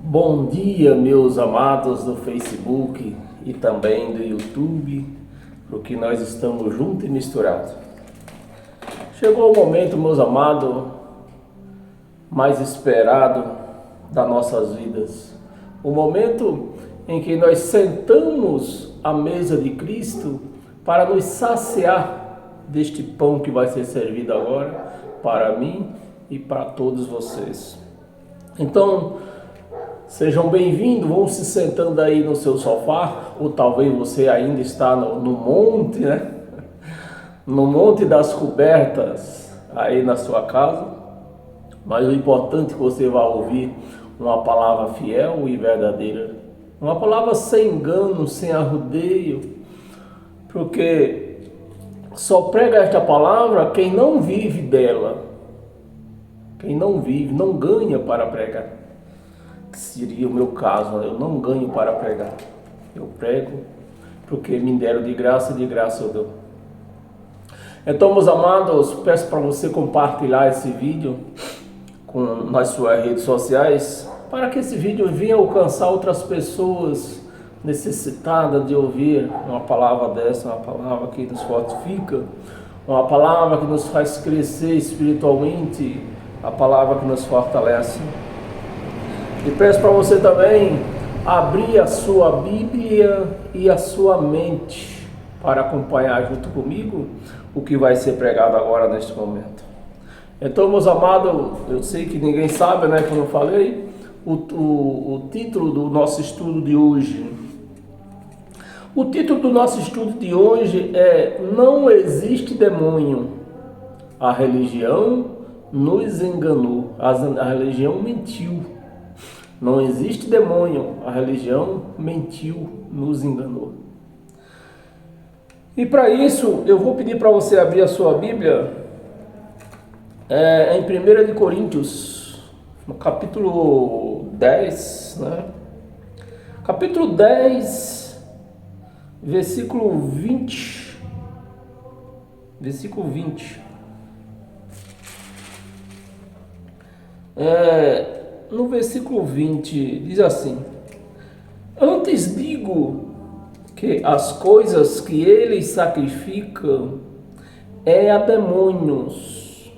Bom dia, meus amados do Facebook e também do YouTube, porque nós estamos juntos e misturados. Chegou o momento, meus amados, mais esperado das nossas vidas. O momento em que nós sentamos à mesa de Cristo para nos saciar deste pão que vai ser servido agora para mim e para todos vocês. Então, sejam bem-vindos, vão se sentando aí no seu sofá, ou talvez você ainda está no monte, né? No monte das cobertas, aí na sua casa. Mas o importante é que você vai ouvir uma palavra fiel e verdadeira. Uma palavra sem engano, sem arrudeio. Porque só prega esta palavra quem não vive dela. Quem não vive, não ganha para pregar. Que seria o meu caso, eu não ganho para pregar. Eu prego porque me deram de graça e de graça eu dou. Então, meus amados, peço para você compartilhar esse vídeo nas suas redes sociais, para que esse vídeo venha alcançar outras pessoas necessitadas de ouvir uma palavra dessa, uma palavra que nos fortifica, uma palavra que nos faz crescer espiritualmente, a palavra que nos fortalece. E peço para você também abrir a sua Bíblia e a sua mente para acompanhar junto comigo o que vai ser pregado agora neste momento. Então, meus amados, eu sei que ninguém sabe, né, como eu falei, o título do nosso estudo de hoje. O título do nosso estudo de hoje é Não existe demônio. A religião nos enganou. A religião mentiu. Não existe demônio. A religião mentiu, nos enganou. E para isso, eu vou pedir para você abrir a sua Bíblia em 1 Coríntios, no capítulo 10, né? Capítulo 10, versículo 20. Versículo 20. No versículo 20 diz assim: Antes digo que as coisas que eles sacrificam é a demônios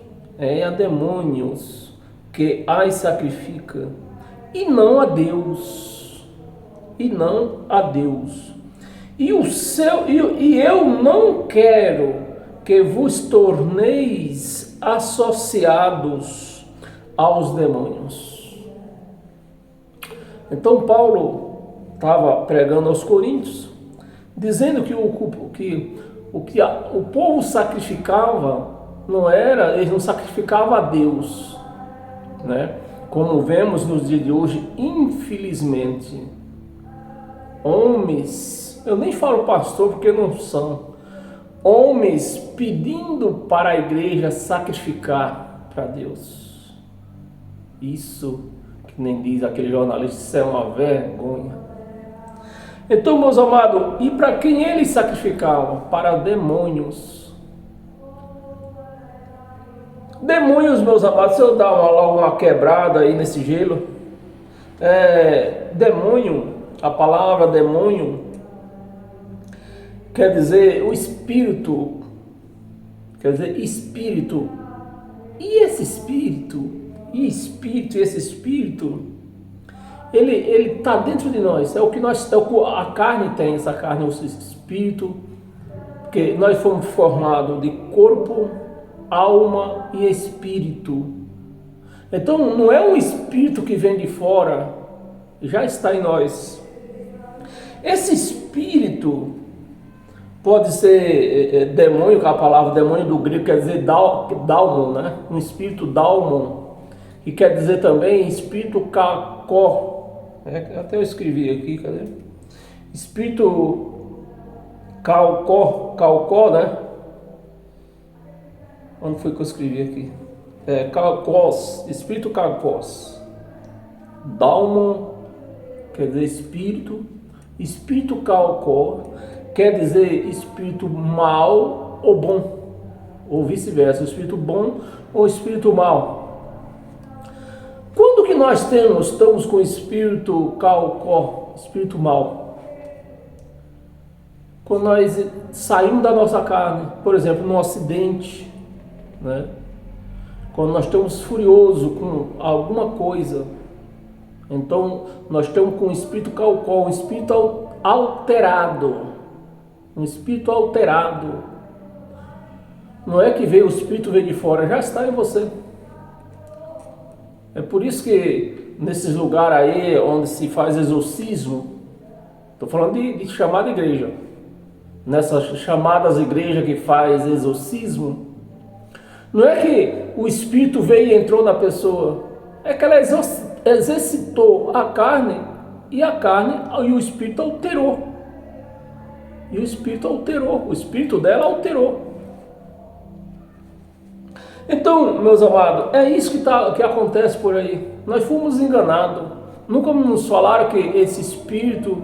que as sacrifica, e não a Deus, e eu não quero que vos torneis associados aos demônios. Então Paulo estava pregando aos coríntios, dizendo que o que o povo sacrificava eles não sacrificavam a Deus, né? Como vemos nos dias de hoje, infelizmente, homens, eu nem falo pastor porque não são, homens pedindo para a igreja sacrificar para Deus. Isso, que nem diz aquele jornalista, isso é uma vergonha. Então, meus amados, e para quem eles sacrificavam? Para demônios. Demônios, meus amados, se eu dar logo uma quebrada aí nesse gelo, demônio, a palavra demônio quer dizer o espírito, quer dizer espírito. E esse espírito, ele está dentro de nós, é o que a carne tem, essa carne é o espírito, porque nós fomos formados de corpo, alma e espírito. Então não é um espírito que vem de fora, já está em nós. Esse espírito pode ser demônio, que a palavra demônio do grego quer dizer daimon, né? Um espírito daimon, que quer dizer também espírito calcó. Até eu escrevi aqui, cadê? Espírito calcó, né? Onde foi que eu escrevi aqui? Calcós, espírito calcós. Daimon quer dizer espírito. Espírito calcó quer dizer espírito mal ou bom, ou vice-versa, espírito bom ou espírito mal. Quando que nós estamos com o espírito calcó, espírito mau? Quando nós saímos da nossa carne, por exemplo, num acidente, né? Quando nós estamos furiosos com alguma coisa, então nós estamos com o espírito calcó, um espírito alterado, um espírito alterado. Não é que veio o espírito veio de fora, já está em você. É por isso que nesses lugares aí onde se faz exorcismo, estou falando de chamada igreja, nessas chamadas igrejas que faz exorcismo, não é que o espírito veio e entrou na pessoa, é que ela exercitou a carne e o espírito alterou. E o espírito dela alterou. Então, meus amados, é isso que acontece por aí. Nós fomos enganados. Nunca nos falaram que esse espírito,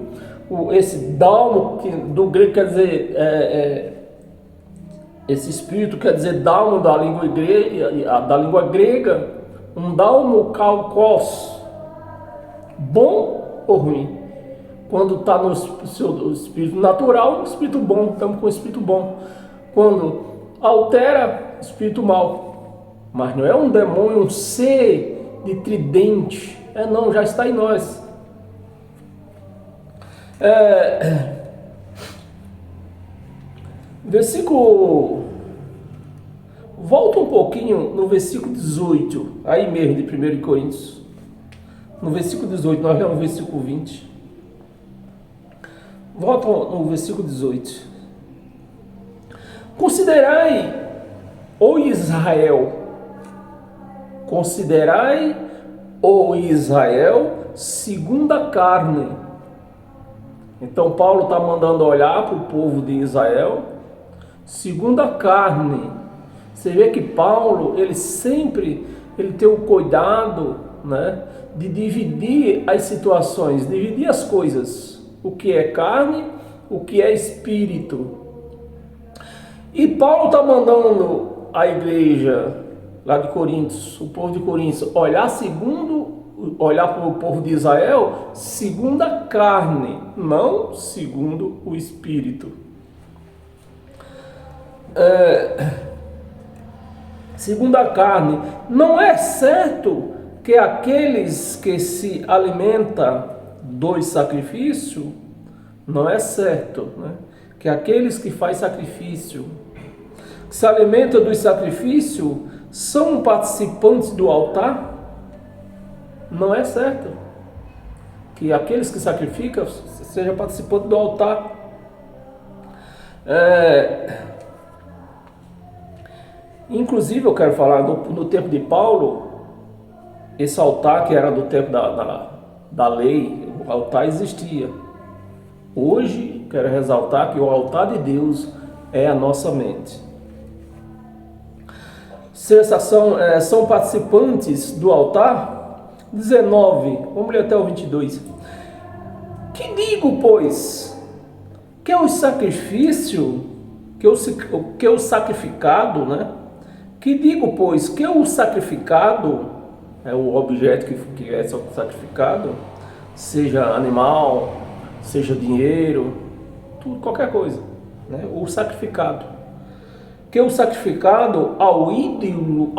esse dalmo, que do grego quer dizer, esse espírito quer dizer dalmo da língua grega, um dalmo kalkos, bom ou ruim. Quando está no seu espírito natural, espírito bom, estamos com o espírito bom. Quando altera, espírito mau. Mas não é um demônio, um ser de tridente. Não, já está em nós. Versículo. Volta um pouquinho no versículo 18, aí mesmo de 1 Coríntios. No versículo 18, nós lemos o versículo 20. Volta no versículo 18. Considerai, ó Israel, segundo a carne. Então Paulo está mandando olhar para o povo de Israel segundo a carne. Você vê que Paulo, ele tem o cuidado, né, de dividir as situações, dividir as coisas, o que é carne, o que é espírito. E Paulo está mandando a igreja lá de Coríntios, o povo de Coríntios, olhar para o povo de Israel segundo a carne, não segundo o espírito. Segundo a carne, não é certo que aqueles que se alimentam do sacrifício, não é certo, né? Que aqueles que fazem sacrifício, que se alimentam do sacrifício, são participantes do altar? Não é certo que aqueles que sacrificam sejam participantes do altar. Inclusive eu quero falar no tempo de Paulo, esse altar que era do tempo da lei, o altar existia. Hoje quero ressaltar que o altar de Deus é a nossa mente. São participantes do altar. 19, vamos ler até o 22. Que digo, pois, que é o sacrifício, que é o sacrificado, né? Que digo, pois, que é o sacrificado, é o objeto que é sacrificado, seja animal, seja dinheiro, tudo, qualquer coisa, né? O sacrificado. Que o sacrificado ao ídolo,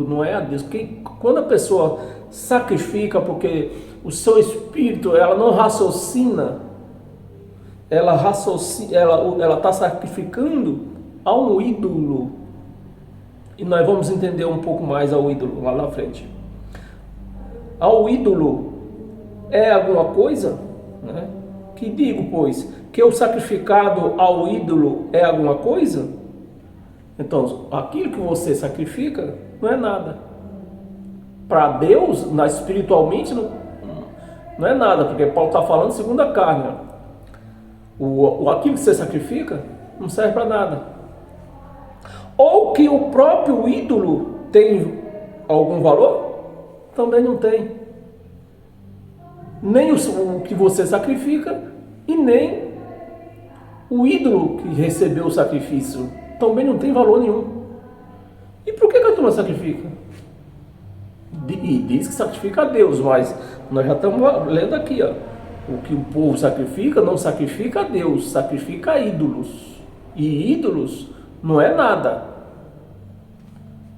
não é a Deus. Porque quando a pessoa sacrifica, porque o seu espírito, ela não raciocina, ela está sacrificando a um ídolo. E nós vamos entender um pouco mais ao ídolo lá na frente. Ao ídolo é alguma coisa, né? Que digo, pois, que o sacrificado ao ídolo é alguma coisa? Então, aquilo que você sacrifica não é nada. Para Deus, espiritualmente, não é nada, porque Paulo está falando segundo a carne. Aquilo que você sacrifica não serve para nada. Ou que o próprio ídolo tem algum valor? Também não tem. Nem o que você sacrifica e nem o ídolo que recebeu o sacrifício também não tem valor nenhum. E por que a turma sacrifica? E diz que sacrifica a Deus, mas nós já estamos lendo aqui, ó. O que o povo sacrifica, não sacrifica a Deus, sacrifica a ídolos. E ídolos não é nada.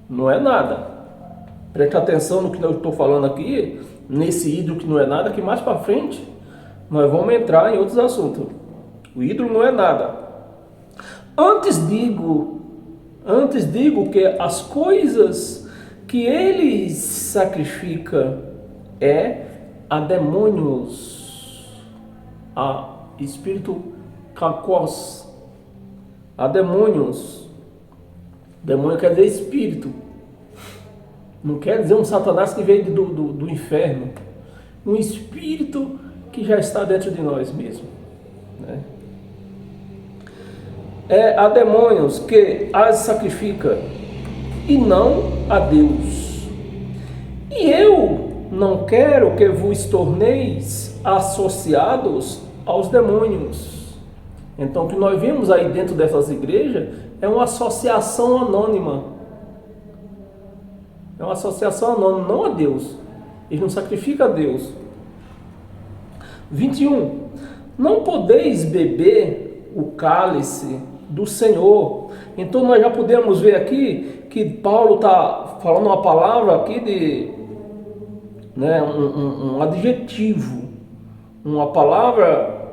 Não é nada. Preste atenção no que eu estou falando aqui, nesse ídolo que não é nada, que mais para frente nós vamos entrar em outros assuntos. O ídolo não é nada. Antes digo que as coisas que ele sacrifica é a demônios, a espírito kakos, a demônios. Demônio quer dizer espírito. Não quer dizer um satanás que veio do inferno. Um espírito que já está dentro de nós mesmo, né? É a demônios que as sacrifica e não a Deus. E eu não quero que vos torneis associados aos demônios. Então o que nós vimos aí dentro dessas igrejas é uma associação anônima. É uma associação anônima, não a Deus. Eles não sacrificam a Deus. 21. Não podeis beber o cálice do Senhor. Então nós já podemos ver aqui que Paulo está falando uma palavra aqui de, né, um adjetivo, uma palavra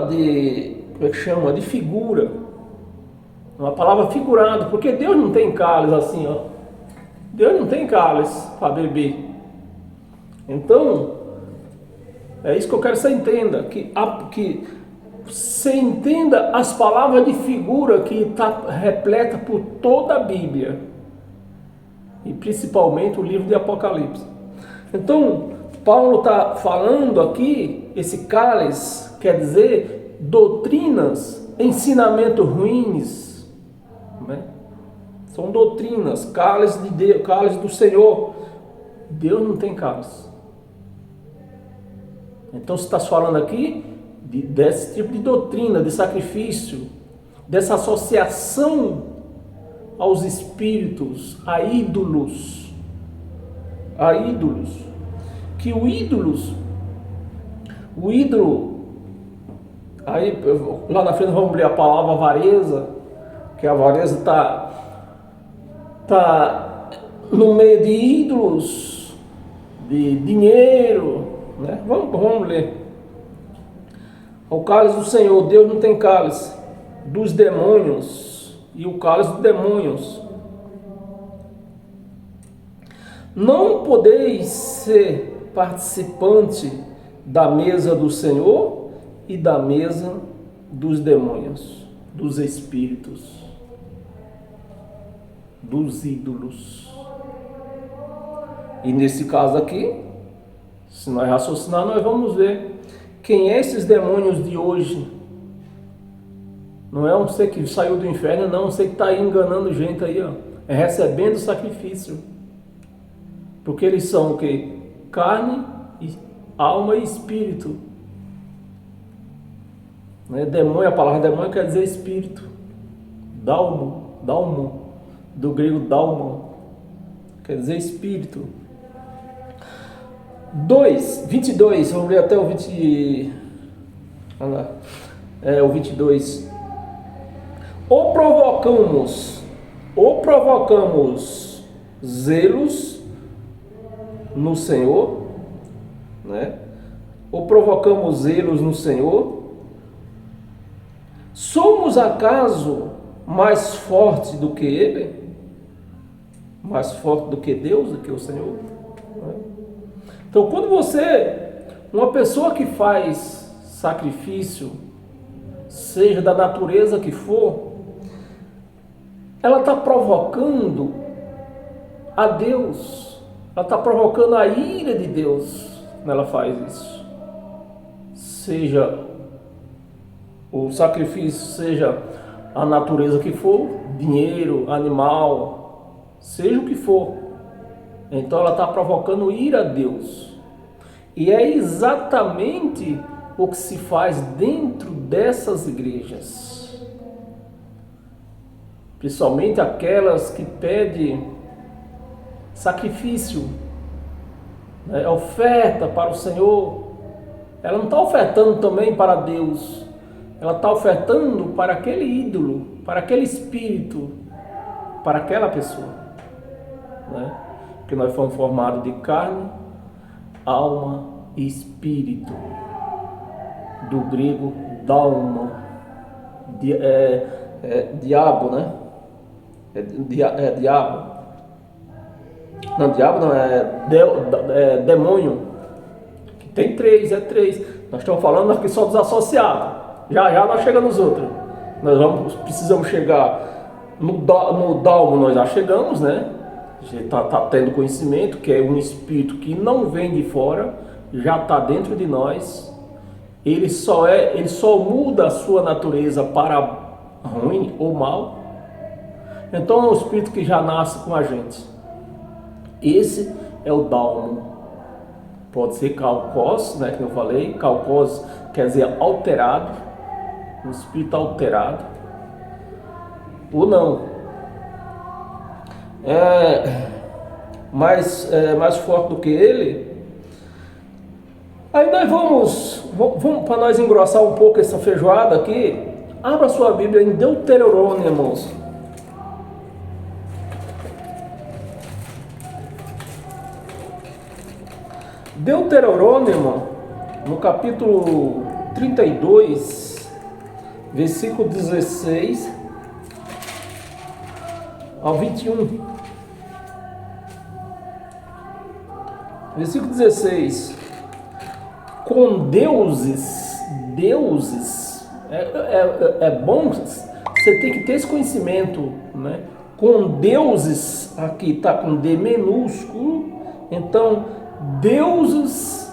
de, como é que chama? De figura, uma palavra figurada, porque Deus não tem cálice assim, ó. Deus não tem cálice para beber. Então, é isso que eu quero que você entenda, que você entenda as palavras de figura que está repleta por toda a Bíblia, e principalmente o livro de Apocalipse. Então, Paulo está falando aqui, esse cálice quer dizer doutrinas, ensinamentos ruins, né? São doutrinas, cálice de Deus, cálice do Senhor. Deus não tem cálice. Então você está falando aqui desse tipo de doutrina, de sacrifício, dessa associação aos espíritos, a ídolos. Que o ídolo, aí lá na frente vamos ler a palavra avareza, que a avareza está no meio de ídolos, de dinheiro, né? Vamos ler. O cálice do Senhor, Deus não tem cálice. Dos demônios, e o cálice dos demônios. Não podeis ser participante da mesa do Senhor e da mesa dos demônios, dos espíritos, dos ídolos. E nesse caso aqui, se nós raciocinar, nós vamos ver quem é esses demônios de hoje. Não é um ser que saiu do inferno, não, um ser que está aí enganando gente aí, ó. É recebendo sacrifício. Porque eles são o quê? Carne, alma e espírito. Né? Demônio, a palavra demônio quer dizer espírito. Daimon, do grego daimon, quer dizer espírito. 22, vamos ler até o 20. Olha lá. O 22. Ou provocamos zelos no Senhor, né? Ou provocamos zelos no Senhor? Somos acaso mais fortes do que Ele? Mais forte do que Deus, do que o Senhor? Né? Então, quando uma pessoa que faz sacrifício, seja da natureza que for, ela está provocando a Deus, ela está provocando a ira de Deus quando ela faz isso. Seja o sacrifício, seja a natureza que for, dinheiro, animal, seja o que for. Então ela está provocando ira a Deus. E é exatamente o que se faz dentro dessas igrejas. principalmente aquelas que pedem sacrifício, né, oferta para o Senhor. Ela não está ofertando também para Deus, ela está ofertando para aquele ídolo, para aquele espírito, para aquela pessoa, né? Porque nós fomos formados de carne, alma e espírito, do grego dauma, diabo, né? Diabo. Não, diabo não, é demônio. Que tem três, é três. Nós estamos falando aqui só dos associados. Já nós chegamos nos outros. Precisamos chegar no dalmo, nós já chegamos, né? A gente está tendo conhecimento que é um espírito que não vem de fora, já está dentro de nós. Ele só muda a sua natureza para ruim ou mal. Então é um espírito que já nasce com a gente. Esse é o dalmo. Pode ser calcos, né, que eu falei. Calcos quer dizer alterado, um espírito alterado, ou não. Mais forte do que ele. Aí nós vamos para nós engrossar um pouco essa feijoada aqui. Abra sua Bíblia em Deuteronômio, irmãos. Deuteronômio, no capítulo 32, versículo 16 ao 21. Versículo 16. Com deuses, é bom, você tem que ter esse conhecimento, né? Com deuses, aqui está com D minúsculo, então deuses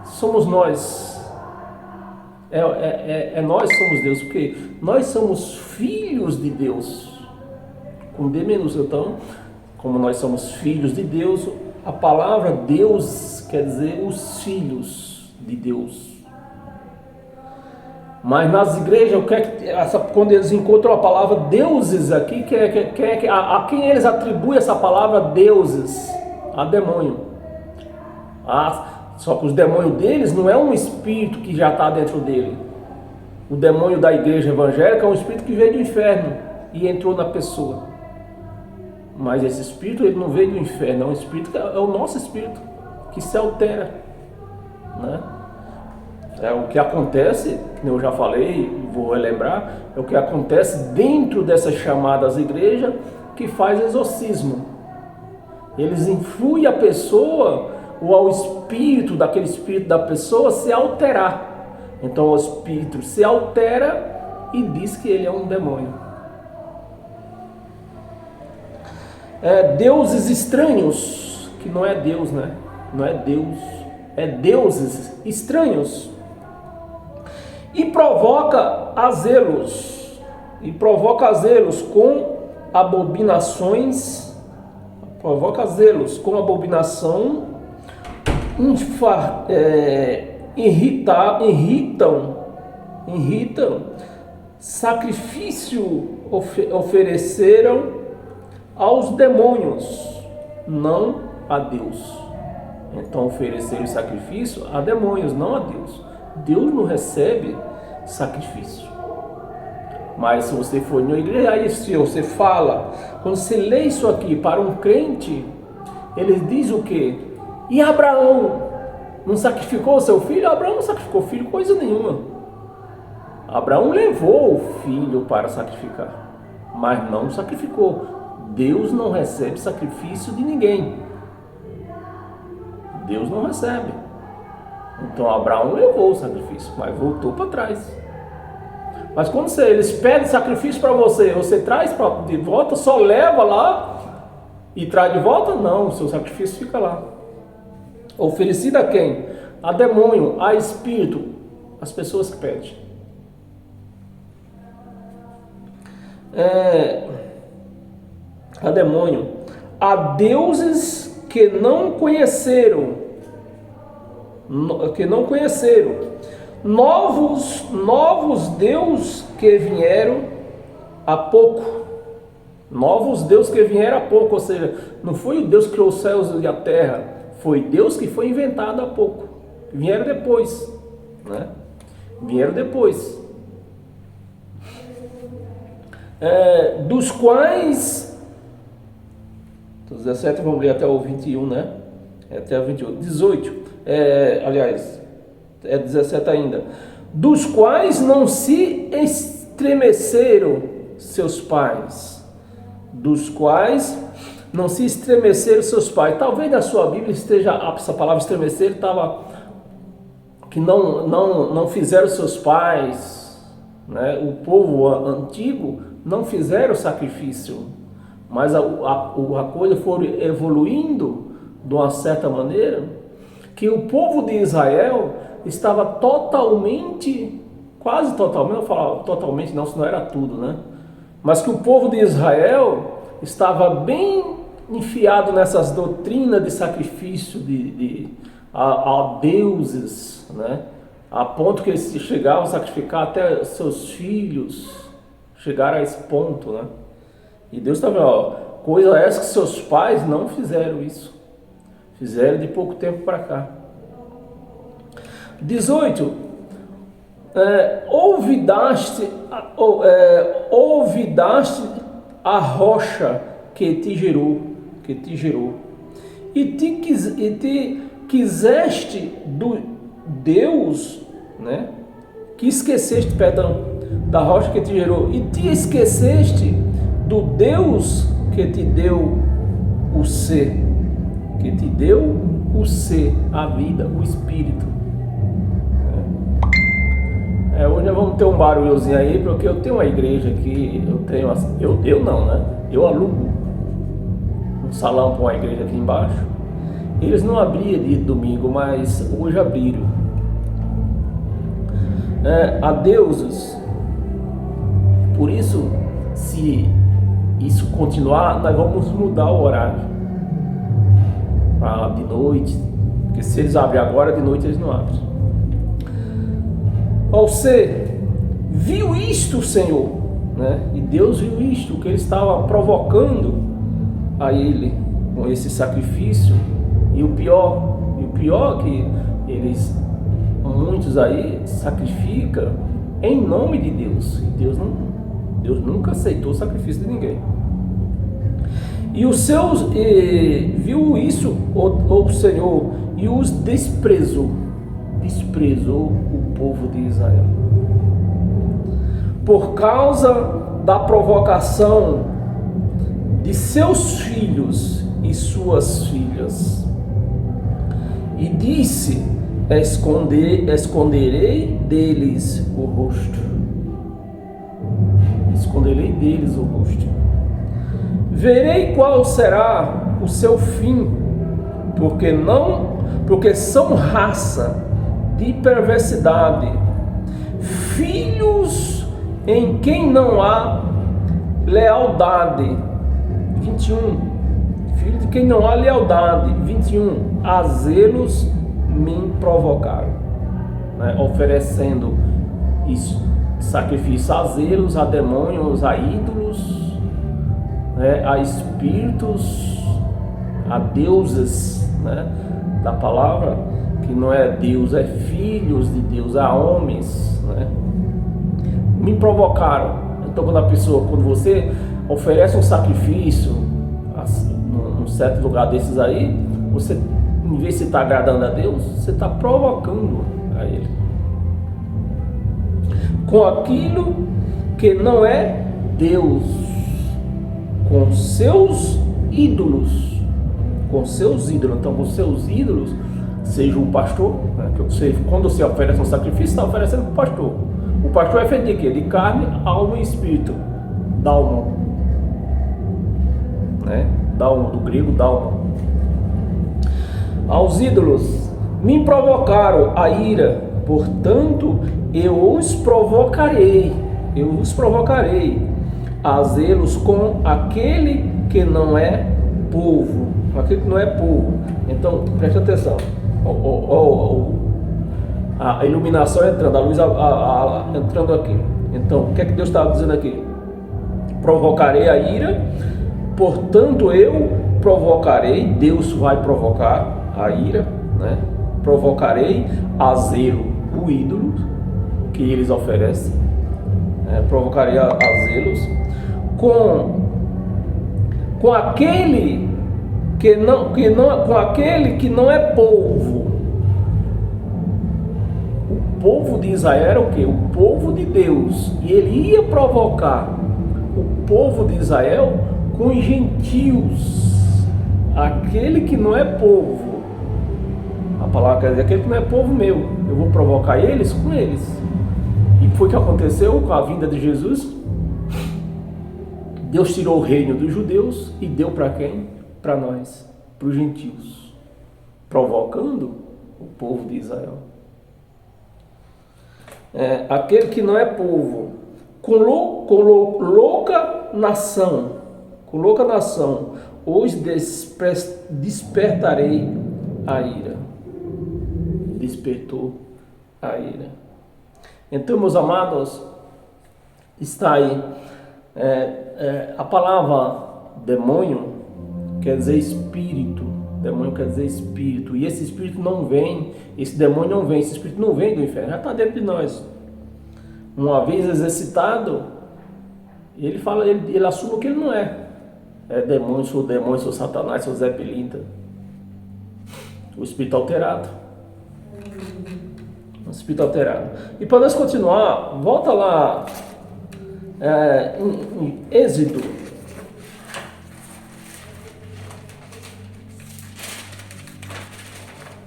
somos nós. Nós somos Deus, porque nós somos filhos de Deus, com D minúsculo. Então, como nós somos filhos de Deus, a palavra Deus quer dizer os filhos de Deus. Mas nas igrejas, quando eles encontram a palavra deuses aqui, a quem eles atribuem essa palavra deuses? A demônio. Só que os demônios deles não é um espírito que já está dentro dele. O demônio da igreja evangélica é um espírito que veio do inferno e entrou na pessoa. Mas esse espírito ele não veio do inferno, é um espírito que é o nosso espírito que se altera, né? É o que acontece, eu já falei, vou relembrar, é o que acontece dentro dessas chamadas igrejas que faz exorcismo. Eles influem a pessoa ou ao espírito daquele espírito da pessoa se alterar. Então o espírito se altera e diz que ele é um demônio. Deuses estranhos, que não é Deus, né? Não é Deus, é deuses estranhos. E provoca a zelos com abominações, abominação, irritam, sacrifício ofereceram aos demônios, não a Deus. Então ofereceram sacrifício a demônios, não a Deus. Deus não recebe sacrifício. Mas se você for na igreja, aí se você fala, quando você lê isso aqui para um crente, ele diz o quê? E Abraão não sacrificou o seu filho? Abraão não sacrificou o filho, coisa nenhuma. Abraão levou o filho para sacrificar, mas não sacrificou. Deus não recebe sacrifício de ninguém. Deus não recebe. Então Abraão levou o sacrifício, mas voltou para trás. Mas quando eles pedem sacrifício para você, você traz de volta, só leva lá e traz de volta? Não, o seu sacrifício fica lá. Oferecido a quem? A demônio, a espírito, as pessoas que pedem. A demônio, a deuses que não conheceram, novos deuses que vieram há pouco, Novos deuses que vieram há pouco, ou seja, não foi o Deus que criou os céus e a terra, foi Deus que foi inventado há pouco. Vieram depois, né? Vieram depois. Dos quais, 17, vamos ler até o 21, né? Até o 21, 18, aliás, 17 ainda. Dos quais não se estremeceram seus pais. Dos quais não se estremeceram seus pais. Talvez na sua Bíblia esteja essa palavra estremecer, estava que não fizeram seus pais, né? O povo antigo não fizeram sacrifício, mas a coisa foi evoluindo de uma certa maneira que o povo de Israel estava totalmente, quase totalmente, eu falo totalmente não, se não era tudo, né? Mas que o povo de Israel estava bem enfiado nessas doutrinas de sacrifício a deuses, né? A ponto que eles chegavam a sacrificar até seus filhos, chegaram a esse ponto, né? E Deus estava, coisa essa que seus pais não fizeram isso, fizeram de pouco tempo para cá. 18. Olvidaste a rocha que te gerou, e te quiseste do Deus, né? Que esqueceste, perdão, da rocha que te gerou, e te esqueceste do Deus que te deu o ser, a vida, o espírito. Hoje nós vamos ter um barulhozinho aí, porque eu tenho uma igreja aqui, eu não, né? Eu alugo um salão para uma igreja aqui embaixo. Eles não abriam de domingo, mas hoje abriram. A deuses. Por isso, se isso continuar, nós vamos mudar o horário para de noite, porque se eles abrem agora, de noite eles não abrem. Você viu isto, Senhor, né? E Deus viu isto, que ele estava provocando a ele com esse sacrifício. E o pior que muitos aí sacrificam em nome de Deus. E Deus nunca aceitou o sacrifício de ninguém. E os seus viu isso o Senhor e os desprezou o povo de Israel por causa da provocação de seus filhos e suas filhas, e disse: esconderei deles o rosto, verei qual será o seu fim, porque são raça de perversidade, filhos em quem não há lealdade. 21. Filho de quem não há lealdade. 21. A zelos me provocaram, né? Oferecendo isso, sacrifício a zelos, a demônios, a ídolos, né? A espíritos, a deuses, né? Da palavra, que não é Deus, é filhos de Deus, a homens, né? Me provocaram. Então quando você oferece um sacrifício num certo lugar desses aí, você, em vez de estar agradando a Deus, você está provocando a Ele com aquilo que não é Deus, com seus ídolos. Então com seus ídolos, seja o pastor, né? Quando você oferece um sacrifício, está oferecendo para o pastor. O pastor é feito de quê? De carne, alma e espírito. Dalma, né? Dalma, do grego dalma. Aos ídolos me provocaram a ira, portanto eu os provocarei a zelos com aquele que não é povo. Então preste atenção. A iluminação entrando, a luz entrando aqui. Então, o que é que Deus estava dizendo aqui? provocarei a ira, portanto eu provocarei, Deus vai provocar a ira, né? Provocarei a zelo o ídolo que eles oferecem, provocarei a zelos com aquele com aquele que não é povo. O povo de Israel era o quê? O povo de Deus. E ele ia provocar o povo de Israel com os gentios. Aquele que não é povo. A palavra quer dizer aquele que não é povo meu. Eu vou provocar eles com eles. E foi o que aconteceu com a vinda de Jesus. Deus tirou o reino dos judeus e deu para quem? Para nós, para os gentios, provocando o povo de Israel. Aquele que não é povo, com louca nação, os despertarei a ira. Despertou a ira. Então, meus amados, está aí a palavra demônio quer dizer espírito. Demônio quer dizer espírito. E esse espírito não vem, esse demônio não vem, esse espírito não vem do inferno, já está dentro de nós. Uma vez exercitado, ele fala, ele assume o que ele não é. É demônio, sou Satanás, sou Zé Pilintra. O espírito alterado. O espírito alterado. E para nós continuar, volta lá em Êxodo.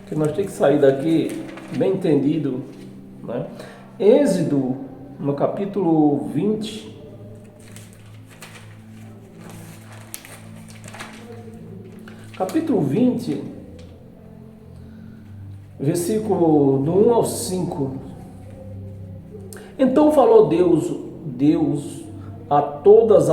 Que nós temos que sair daqui bem entendido, né? Êxodo, no capítulo 20, versículo do 1 ao 5. Então falou Deus a todas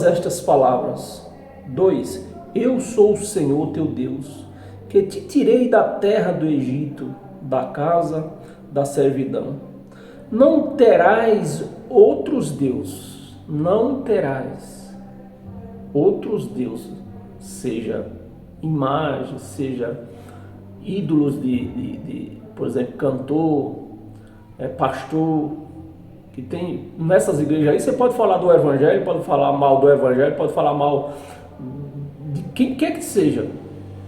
estas palavras. 2. Eu sou o Senhor teu Deus, que te tirei da terra do Egito, da casa da servidão. Não terás outros deuses, não terás outros deuses, seja imagem, seja ídolos por exemplo, cantor, pastor, que tem nessas igrejas aí. Você pode falar do evangelho, pode falar mal do evangelho, pode falar mal de quem quer que seja,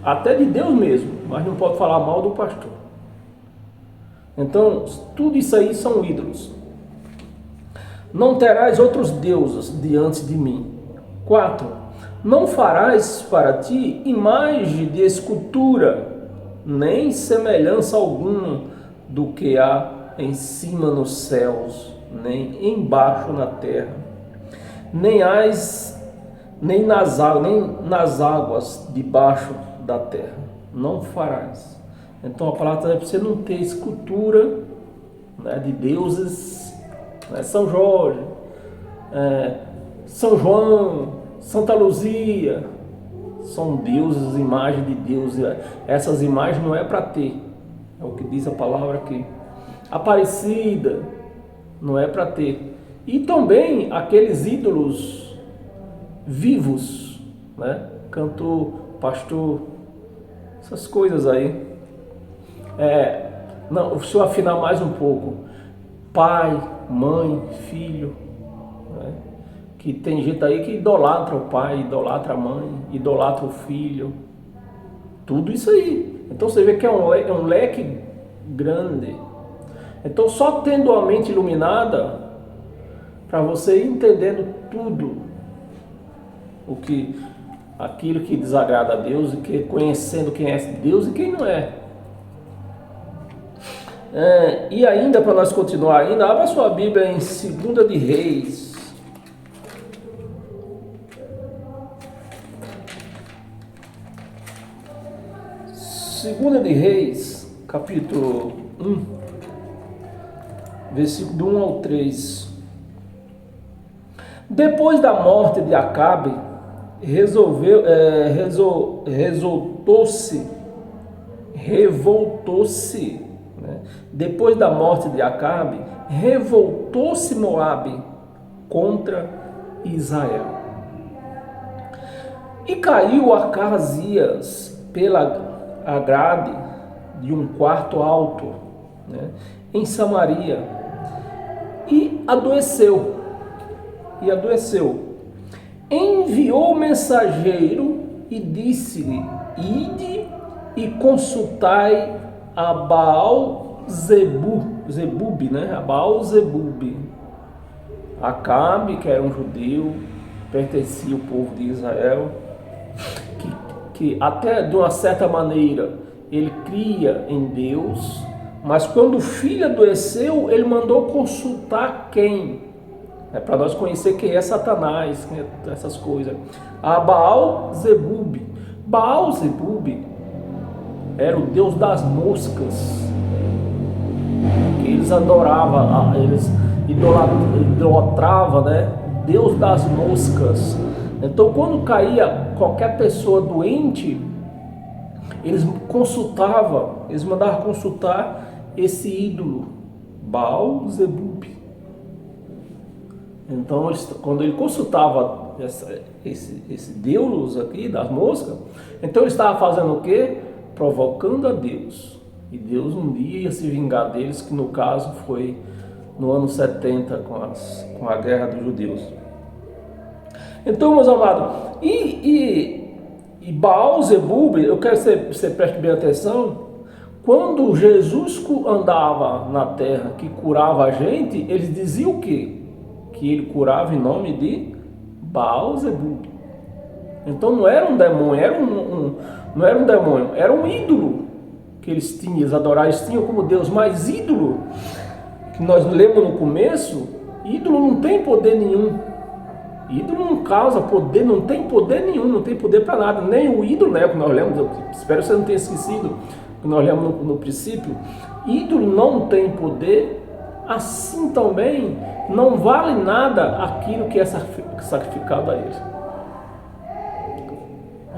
até de Deus mesmo, mas não pode falar mal do pastor. Então, tudo isso aí são ídolos. Não terás outros deuses diante de mim. 4. Não farás para ti imagem de escultura, nem semelhança alguma do que há em cima nos céus, nem embaixo na terra, nem nas águas debaixo da terra. Não farás. Então a palavra é para você não ter escultura, né, de deuses, né, São Jorge, São João, Santa Luzia, são deuses, imagem de Deus. Essas imagens não é para ter, é o que diz a palavra aqui. Aparecida, não é para ter. E também aqueles ídolos vivos, né? Cantor, pastor, essas coisas aí. Não, se eu afinar mais um pouco, pai, mãe, filho, né? Que tem gente aí que idolatra o pai, idolatra a mãe, idolatra o filho, tudo isso aí. Então você vê que é um leque grande. Então só tendo a mente iluminada, para você ir entendendo tudo, aquilo que desagrada a Deus, e conhecendo quem é Deus e quem não é. E ainda, para nós continuar ainda, abra sua Bíblia em 2 de Reis. 2 de Reis, capítulo 1, versículo do 1 ao 3. Depois da morte de Acabe, revoltou-se, né? Depois da morte de Acabe, revoltou-se Moabe contra Israel. E caiu Acasias pela a grade de um quarto alto, né, em Samaria, e adoeceu. Enviou mensageiro e disse-lhe: ide e consultai a Baal-zebub, né? A Baal-zebub. Acabe, que era um judeu, pertencia ao povo de Israel, que até de uma certa maneira ele cria em Deus, mas quando o filho adoeceu, ele mandou consultar quem? É para nós conhecer quem é Satanás, quem é essas coisas. A Baal-zebub. Baal-zebub era o deus das moscas, que eles adoravam, eles idolatravam, né? Deus das moscas. Então, quando caía qualquer pessoa doente, eles mandavam consultar esse ídolo, Baal-zebub. Então, quando ele consultava esse Deus aqui das moscas, então ele estava fazendo o quê? Provocando a Deus. E Deus um dia ia se vingar deles, que no caso foi no ano 70, com a guerra dos judeus. Então, meus amados, e Baal-zebub, eu quero que você preste bem atenção, quando Jesus andava na terra, que curava a gente, eles diziam o quê? Que ele curava em nome de Baal-zebub. Então não era um demônio, não era um demônio, era um ídolo que eles tinham, eles adoravam, eles tinham como Deus, mas ídolo, que nós lemos no começo, ídolo não tem poder nenhum. Ídolo não causa poder, não tem poder nenhum, não tem poder para nada, nem o ídolo, né, que nós lemos, eu espero que você não tenha esquecido, que nós lemos no princípio, ídolo não tem poder, assim também não vale nada aquilo que é sacrificado a ele.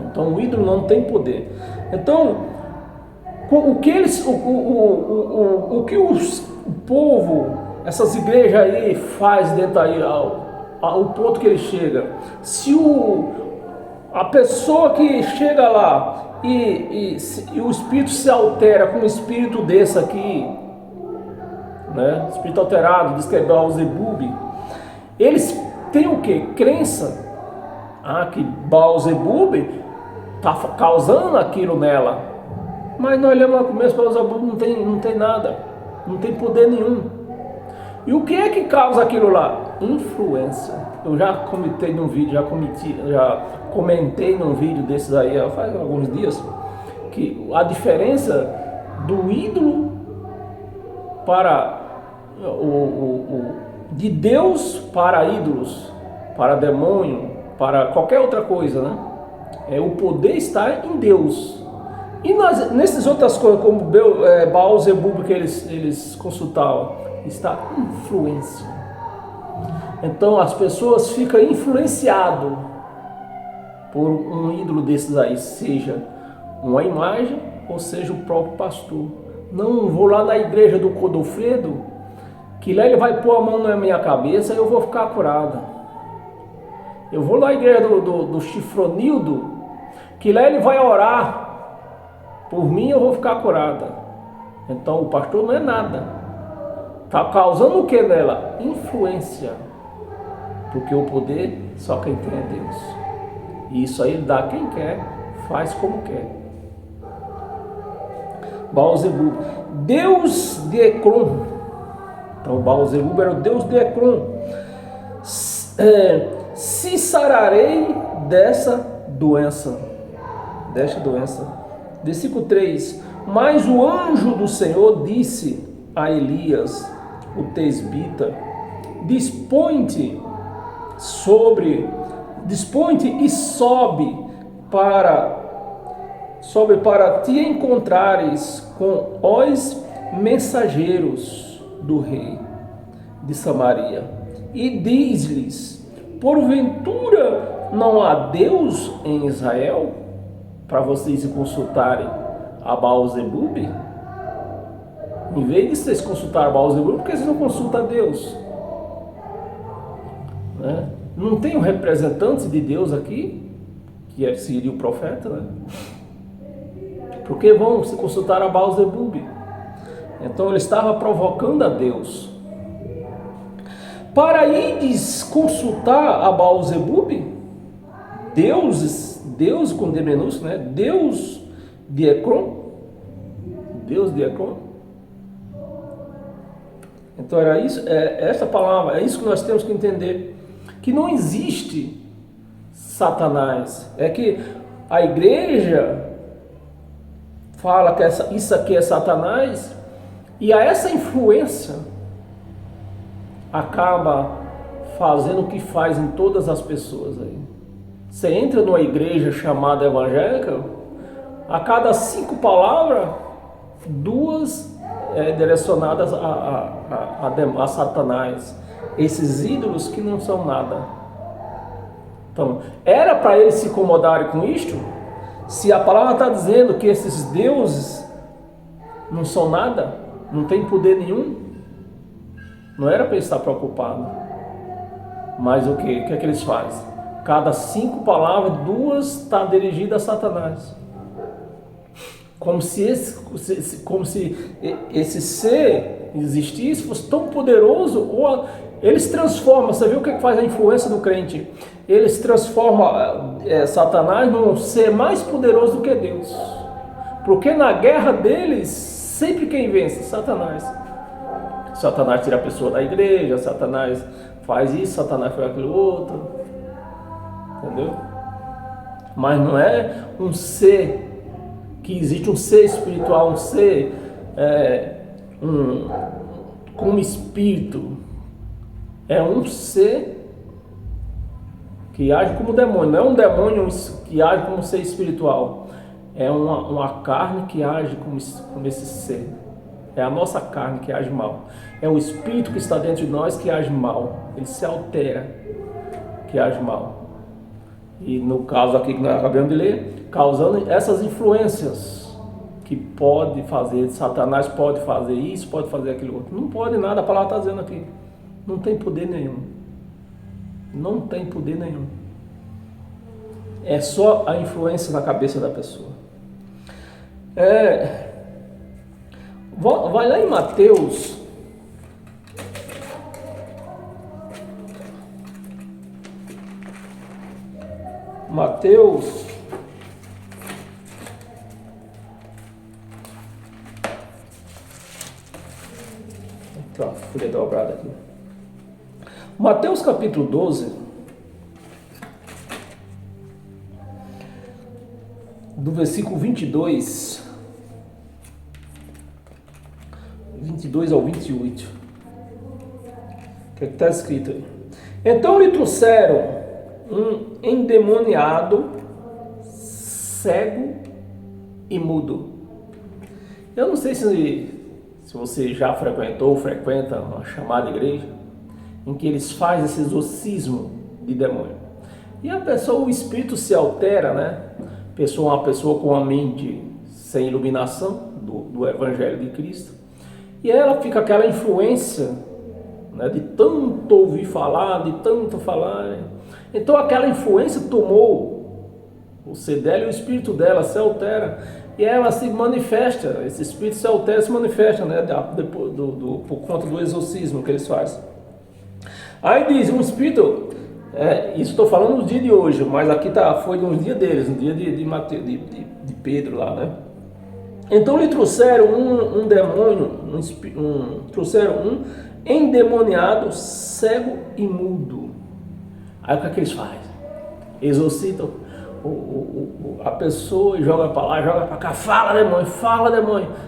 Então o ídolo não tem poder. Então, o que o povo, essas igrejas aí faz dentro aí, ao ponto que ele chega, se a pessoa que chega lá e o espírito se altera com um espírito desse aqui, né, espírito alterado, diz que é Baal-zebub, eles têm o que? Crença que Baal-zebub está causando aquilo nela, mas nós olhamos lá no começo, Baal-zebub não tem nada, não tem poder nenhum. E o que é que causa aquilo lá? Influência. Eu já comentei num vídeo, já comentei num vídeo desses aí faz alguns dias, que a diferença do ídolo para de Deus para ídolos, para demônio, para qualquer outra coisa, né? O poder está em Deus. E nessas outras coisas, como Baal-zebub que eles consultavam, está influência. Então as pessoas ficam influenciadas por um ídolo desses aí, seja uma imagem ou seja o próprio pastor. Não vou lá na igreja do Godofredo, que lá ele vai pôr a mão na minha cabeça e eu vou ficar curada. Eu vou lá na igreja do Chifronildo, que lá ele vai orar por mim e eu vou ficar curada. Então o pastor não é nada. Está causando o que nela? Influência. Porque o poder só quem tem é Deus. E isso aí ele dá a quem quer, faz como quer. Baal-zebub, Deus de Ecrom. Então Baal-zebub era o Deus de Ecrom. Se sararei dessa doença. Versículo 3. Mas o anjo do Senhor disse a Elias, o tesbita: dispõe-te e sobe para te encontrares com os mensageiros do rei de Samaria, e diz-lhes: porventura não há Deus em Israel, para vocês se consultarem a Baal-zebub? Em vez de vocês consultarem a Baal-zebub, por que vocês não consultam a Deus? né? Não tem um representante de Deus aqui, que seria o profeta, né? Porque vão se consultar a Baal-zebub. Então ele estava provocando a Deus. Para ides consultar a Baal-zebub, Deus com D minúsculo, né? Deus de Ecrom. Então era isso, essa palavra, é isso que nós temos que entender. Que não existe Satanás. É que a igreja fala que isso aqui é Satanás, e a essa influência acaba fazendo o que faz em todas as pessoas aí. Você entra numa igreja chamada evangélica, a cada 5 palavras, 2 direcionadas a Satanás, esses ídolos que não são nada. Então, era para eles se incomodarem com isto? Se a palavra está dizendo que esses deuses não são nada, não tem poder nenhum, não era para eles estar preocupados. Mas o que? O que é que eles fazem? Cada 5 palavras, 2 estão dirigidas a Satanás. Como se esse ser existisse, fosse tão poderoso, ou eles transformam. Você viu o que faz a influência do crente? Eles transformam Satanás num ser mais poderoso do que Deus. Porque na guerra deles, sempre quem vence? Satanás. Satanás tira a pessoa da igreja, Satanás faz isso, Satanás faz aquilo outro. Entendeu? Mas não é um ser que existe, um ser espiritual, um ser com um espírito. É um ser que age como demônio. Não é um demônio que age como um ser espiritual. É uma carne que age como esse ser. É a nossa carne que age mal. É o espírito que está dentro de nós que age mal. Ele se altera, que age mal. E no caso aqui que nós acabamos de ler, causando essas influências que pode fazer, Satanás pode fazer isso, pode fazer aquilo outro. Não pode nada, a palavra está dizendo aqui. Não tem poder nenhum. Não tem poder nenhum. É só a influência na cabeça da pessoa. Vai lá em Mateus. Mateus. Tá, folha dobrada aqui. Mateus capítulo 12, do versículo 22 ao 28. O que está escrito aí? Então lhe trouxeram um endemoniado, cego e mudo. Eu não sei se você já frequentou ou frequenta uma chamada igreja em que eles fazem esse exorcismo de demônio. E a pessoa, o espírito se altera, né? Uma pessoa com a mente sem iluminação do Evangelho de Cristo. E ela fica aquela influência, né, de tanto ouvir falar, de tanto falar. Então aquela influência tomou o ser dela e o espírito dela se altera. E ela se manifesta, esse espírito se altera e se manifesta, né, por conta do exorcismo que eles fazem. Aí diz, um espírito, isso estou falando no dia de hoje, mas aqui foi no dia deles, no dia de Pedro lá, né? Então lhe trouxeram um demônio, trouxeram um endemoniado, cego e mudo. Aí o que é que eles fazem? Exorcitam a pessoa e joga para lá, joga para cá. Fala demônio,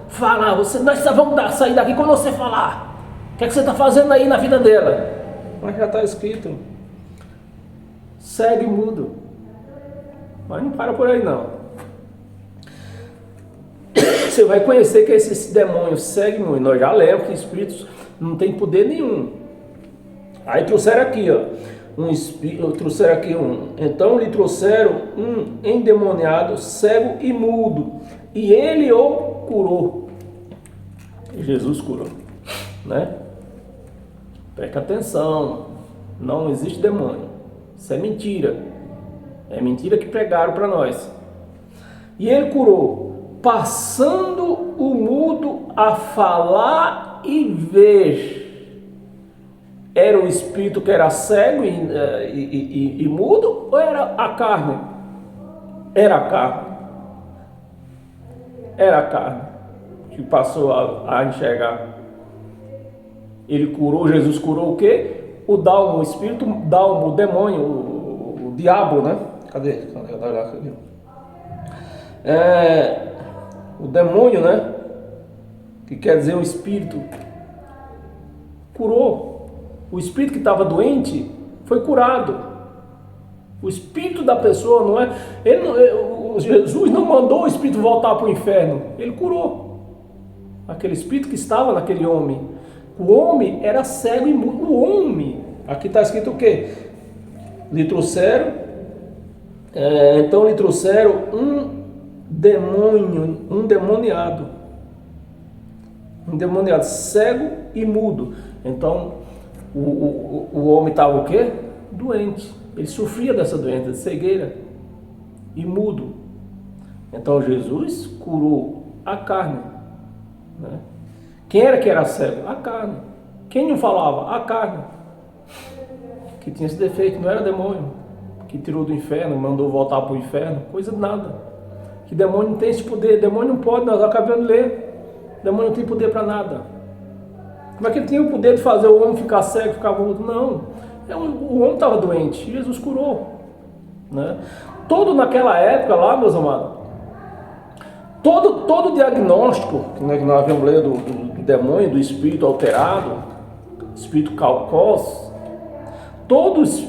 fala, nós só vamos sair daqui quando você falar. O que é que você está fazendo aí na vida dela? Mas já está escrito, cego e mudo. Mas não para por aí não. Você vai conhecer que esse demônio cego e mudo. Nós já lemos que espíritos não tem poder nenhum. Aí trouxeram aqui, então lhe trouxeram um endemoniado, cego e mudo, e ele o curou. Jesus curou, né? Preste atenção, Não existe demônio. Isso é mentira. É mentira que pregaram para nós. E ele curou, passando o mudo a falar e ver. Era o espírito que era cego e mudo, ou era a carne? Era a carne. Era a carne que passou a enxergar. Ele curou, Jesus curou o quê? O dálmo, o espírito dálmo, o demônio, o diabo, né? Cadê? O demônio, né? Que quer dizer o espírito. Curou. O espírito que estava doente foi curado. O espírito da pessoa não é. Jesus não mandou o espírito voltar para o inferno. Ele curou aquele espírito que estava naquele homem. O homem era cego e mudo. O homem, aqui está escrito o quê? Lhe trouxeram, então lhe trouxeram um endemoniado, cego e mudo. Então o homem estava o quê? Doente. Ele sofria dessa doença de cegueira e mudo. Então Jesus curou a carne, né? Quem era que era cego? A carne. Quem não falava? A carne. Que tinha esse defeito, não era demônio. Que tirou do inferno, mandou voltar para o inferno. Coisa de nada. Que demônio não tem esse poder. Demônio não pode, nós acabamos de ler. Demônio não tem poder para nada. Como é que ele tinha o poder de fazer o homem ficar cego, ficar mudo? Não. O homem estava doente. Jesus curou, né? Todo naquela época lá, meus amados, todo diagnóstico que nós havíamos ler do demônio, do espírito alterado, espírito calcós, todos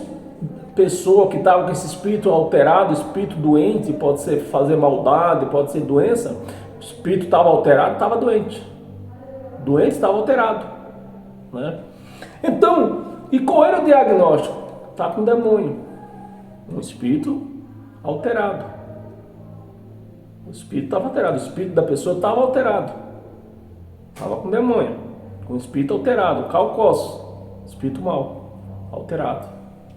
pessoa que estava com esse espírito alterado, espírito doente, pode ser fazer maldade, pode ser doença, o espírito estava alterado, estava doente. Doente estava alterado, né? Então, e qual era o diagnóstico? Está com demônio, um espírito alterado. O espírito estava alterado, o espírito da pessoa estava alterado. Estava com demônio, com espírito alterado, calcós, espírito mau, alterado,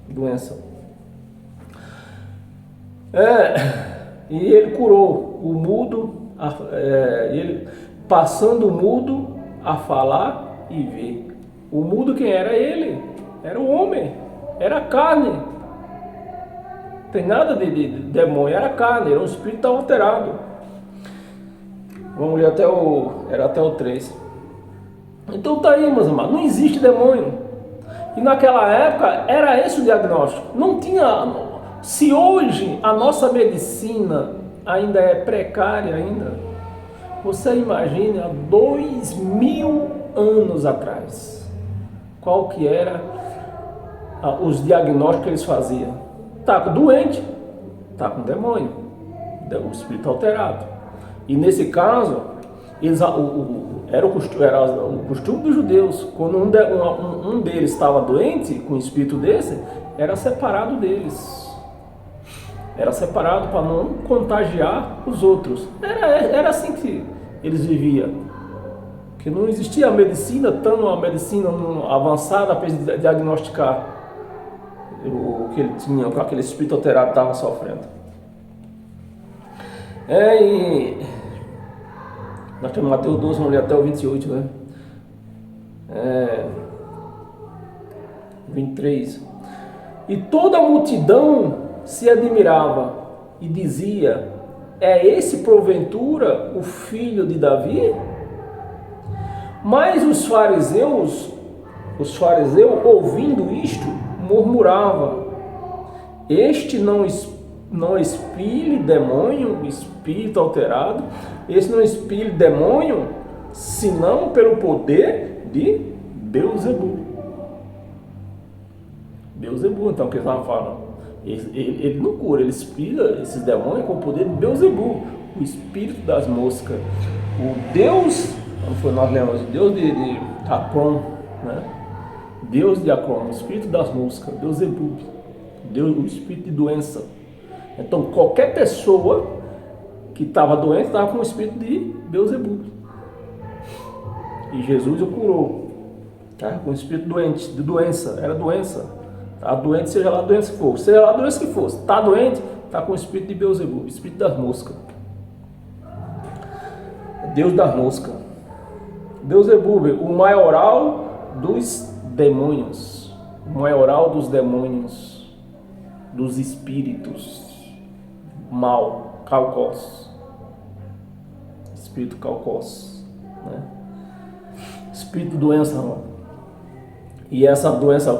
doença. E ele curou o mudo, ele passando o mudo a falar e ver. O mudo quem era? Ele, era o homem, era a carne. Não tem nada de demônio, era carne, era um espírito que estava alterado. Vamos ler era até o 3. Então tá aí, meus amados, não existe demônio. E naquela época era esse o diagnóstico. Não tinha. Se hoje a nossa medicina ainda é precária ainda, você imagine há 2000 anos atrás, qual que era os diagnósticos que eles faziam? Está doente, está com demônio, o espírito alterado. E nesse caso, era o costume dos judeus, quando um deles estava doente, com um espírito desse, era separado deles. Era separado para não contagiar os outros. Era assim que eles viviam. Porque não existia a medicina, uma medicina avançada para diagnosticar o que ele tinha, o que aquele espírito alterado estava sofrendo. E nós temos Mateus 12, vamos ler até o 28, né? 23. E toda a multidão se admirava e dizia: é esse porventura o filho de Davi? Mas os fariseus ouvindo isto, murmurava: este não expele demônio, espírito alterado, este não expele demônio, senão pelo poder de Beelzebul. Beelzebul, então, o que eles estavam falando? Ele não cura, ele expira esses demônios com o poder de Beelzebul, o espírito das moscas. O Deus, como foi nós lemos, Deus de Acron, né? Deus de Acron, o espírito das moscas, Beelzebul, Deus, o espírito de doença. Então qualquer pessoa que estava doente estava com o espírito de Beelzebul. E Jesus o curou, tá? Com o espírito doente, de doença, era doença. Está doente, seja lá a doença que for. Seja lá a doença que for. Está doente, está com o espírito de Beelzebub, espírito das moscas. Deus das moscas. Beelzebub, o maioral dos demônios. O maioral dos demônios. Dos espíritos. Mal, calcos. Espírito calcos. Né? Espírito doença, irmão. E essa doença,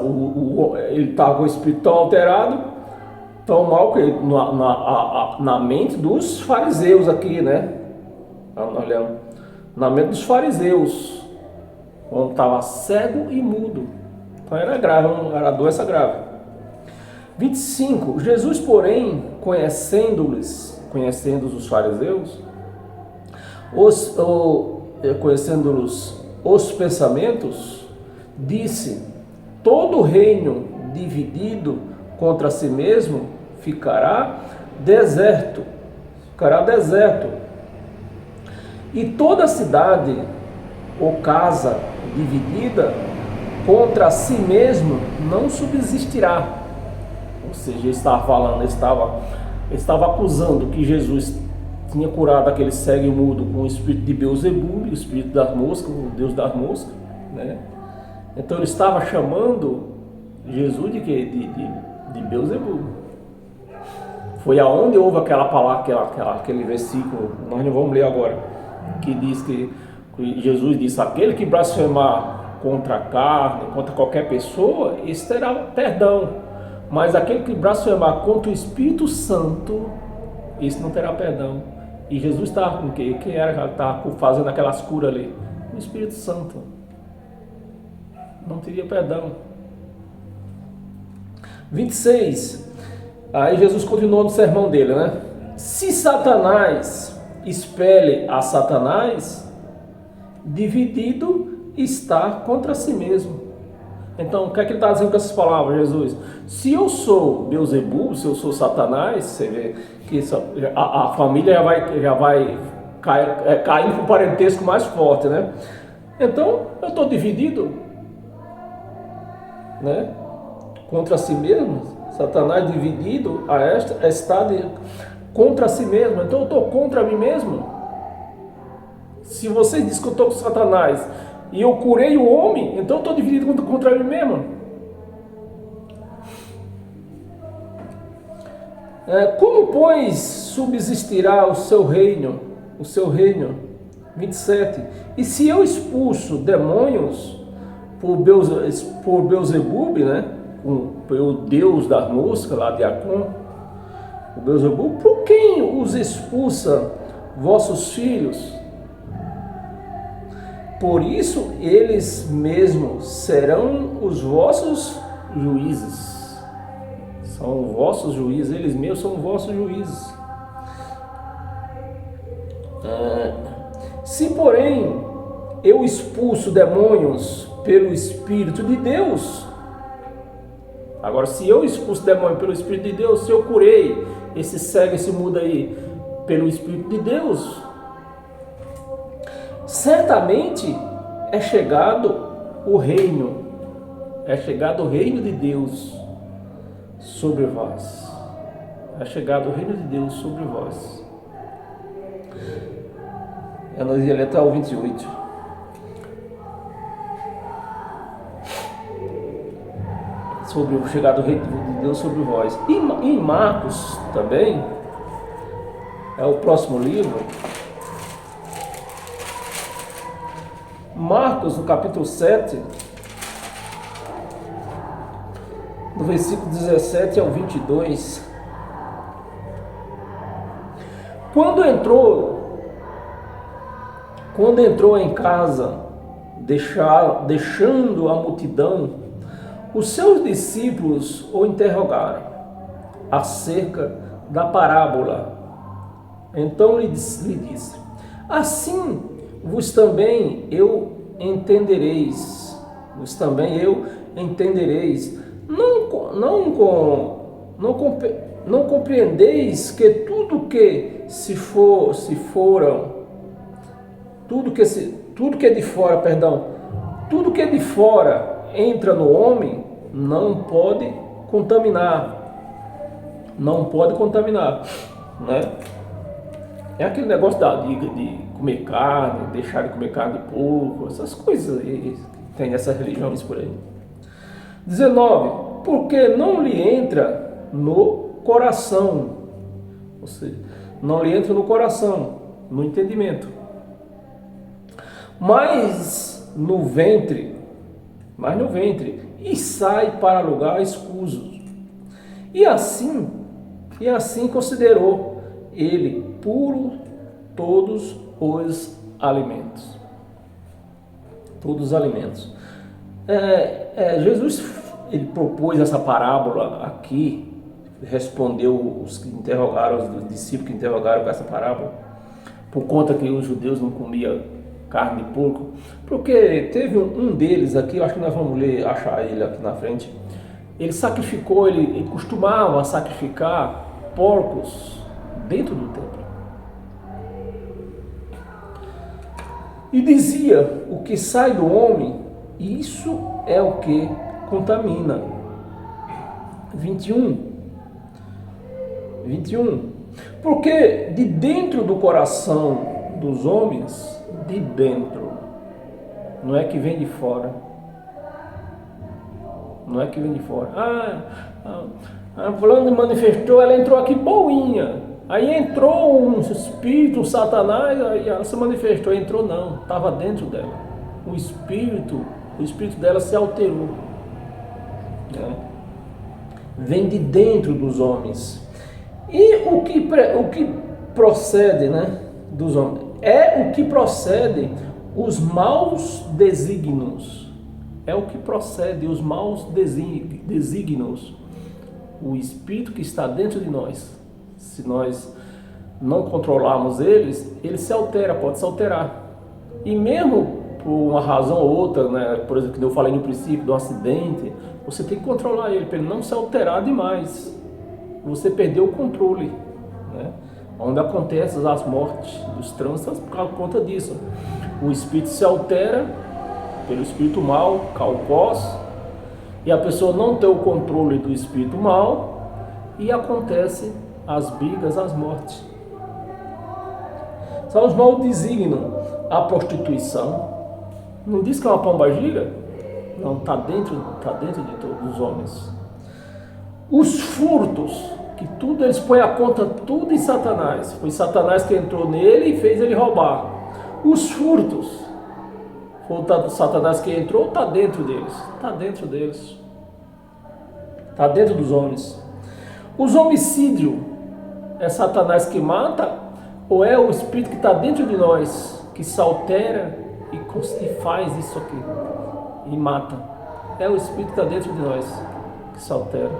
ele estava com o espírito tão alterado, tão mal, que na mente dos fariseus aqui, né? Olhando, na mente dos fariseus, onde estava cego e mudo. Então era grave, era doença grave. 25. Jesus, porém, conhecendo-os os fariseus, conhecendo-los os pensamentos, disse: todo reino dividido contra si mesmo ficará deserto. E toda cidade ou casa dividida contra si mesmo não subsistirá. Ou seja, ele estava falando, ele estava acusando que Jesus tinha curado aquele cego e mudo com o espírito de Beelzebub, o espírito das moscas, o Deus das moscas, né? Então ele estava chamando Jesus de quê? De Beelzebub. Foi aonde houve aquela palavra, aquele versículo, nós não vamos ler agora, que diz que Jesus disse: aquele que blasfemar contra a carne, contra qualquer pessoa, esse terá perdão. Mas aquele que blasfemar contra o Espírito Santo, esse não terá perdão. E Jesus estava com o quê? Quem era que estava fazendo aquelas curas ali? O Espírito Santo. Não teria perdão. 26. Aí Jesus continuou no sermão dele, né? Se Satanás expele a Satanás, dividido está contra si mesmo. Então, o que é que ele está dizendo com essas palavras, Jesus? Se eu sou Beelzebub, se eu sou Satanás, você vê que a família já vai caindo para o parentesco mais forte, né? Então, eu estou dividido, né? Contra si mesmo. Satanás dividido está contra si mesmo. Então, eu estou contra mim mesmo. Se vocês dizem que eu estou com Satanás e eu curei o homem, então eu estou dividido contra mim mesmo. Como, pois, subsistirá o seu reino? 27. E se eu expulso demônios por Beelzebub, né? Pelo Deus das moscas, lá de Acon, o Beelzebub, por quem os expulsa vossos filhos? Por isso eles mesmos serão os vossos juízes. São vossos juízes, eles mesmos são vossos juízes. Se porém eu expulso demônios pelo Espírito de Deus, agora se eu expulso demônio pelo Espírito de Deus, se eu curei esse cego, esse mudo aí, pelo Espírito de Deus, certamente é chegado o reino de Deus sobre vós. É chegado o reino de Deus sobre vós. Nós ia ler até o 28. Sobre o chegado o reino de Deus sobre vós. E em Marcos também, é o próximo livro. Marcos, no capítulo 7, do versículo 17 ao 22. Quando entrou em casa, deixando a multidão, os seus discípulos o interrogaram acerca da parábola. Então lhe disse: assim vos também eu entendereis. Não compreendeis que tudo que de fora entra no homem, não pode contaminar. Não pode contaminar, né? É aquele negócio de comer carne, deixar de comer carne de porco, essas coisas aí, tem essas religiões por aí. 19. Porque não lhe entra no coração, ou seja, não lhe entra no coração, no entendimento, mas no ventre, e sai para lugar escuso. E assim considerou ele puro todos os alimentos. Todos os alimentos. Jesus, ele propôs essa parábola aqui, respondeu os que interrogaram, os discípulos que interrogaram com essa parábola, por conta que os judeus não comiam carne de porco, porque teve um deles aqui, eu acho que nós vamos achar ele aqui na frente, ele sacrificou, ele costumava sacrificar porcos dentro do templo. E dizia, o que sai do homem, isso é o que contamina. 21. Porque de dentro do coração dos homens, de dentro, não é que vem de fora. Não é que vem de fora. A fulana manifestou, ela entrou aqui boinha. Aí entrou um espírito, um satanás, aí ela se manifestou. Entrou não, estava dentro dela. O espírito dela se alterou. Né? Vem de dentro dos homens. E o que procede, né, dos homens? É o que procede os maus desígnios. É o que procede os maus desígnios. O espírito que está dentro de nós. Se nós não controlarmos eles, ele se altera, pode se alterar. E mesmo por uma razão ou outra, né, por exemplo, que eu falei no princípio, do acidente, você tem que controlar ele, para ele não se alterar demais. Você perdeu o controle, né? Onde acontecem as mortes dos trânsitos por conta disso. O espírito se altera pelo espírito mal, calcós, e a pessoa não tem o controle do espírito mal, e acontece as brigas, as mortes. São os maus desígnios. A prostituição, não diz que é uma pombagira? Não, está dentro de todos os homens. Os furtos, que tudo eles põem a conta tudo em Satanás. Foi Satanás que entrou nele e fez ele roubar. Os furtos, foi o Satanás que entrou, está dentro deles. Está dentro deles. Está dentro dos homens. Os homicídios, é Satanás que mata ou é o espírito que está dentro de nós que se altera e faz isso aqui e mata? É o espírito que está dentro de nós que se altera.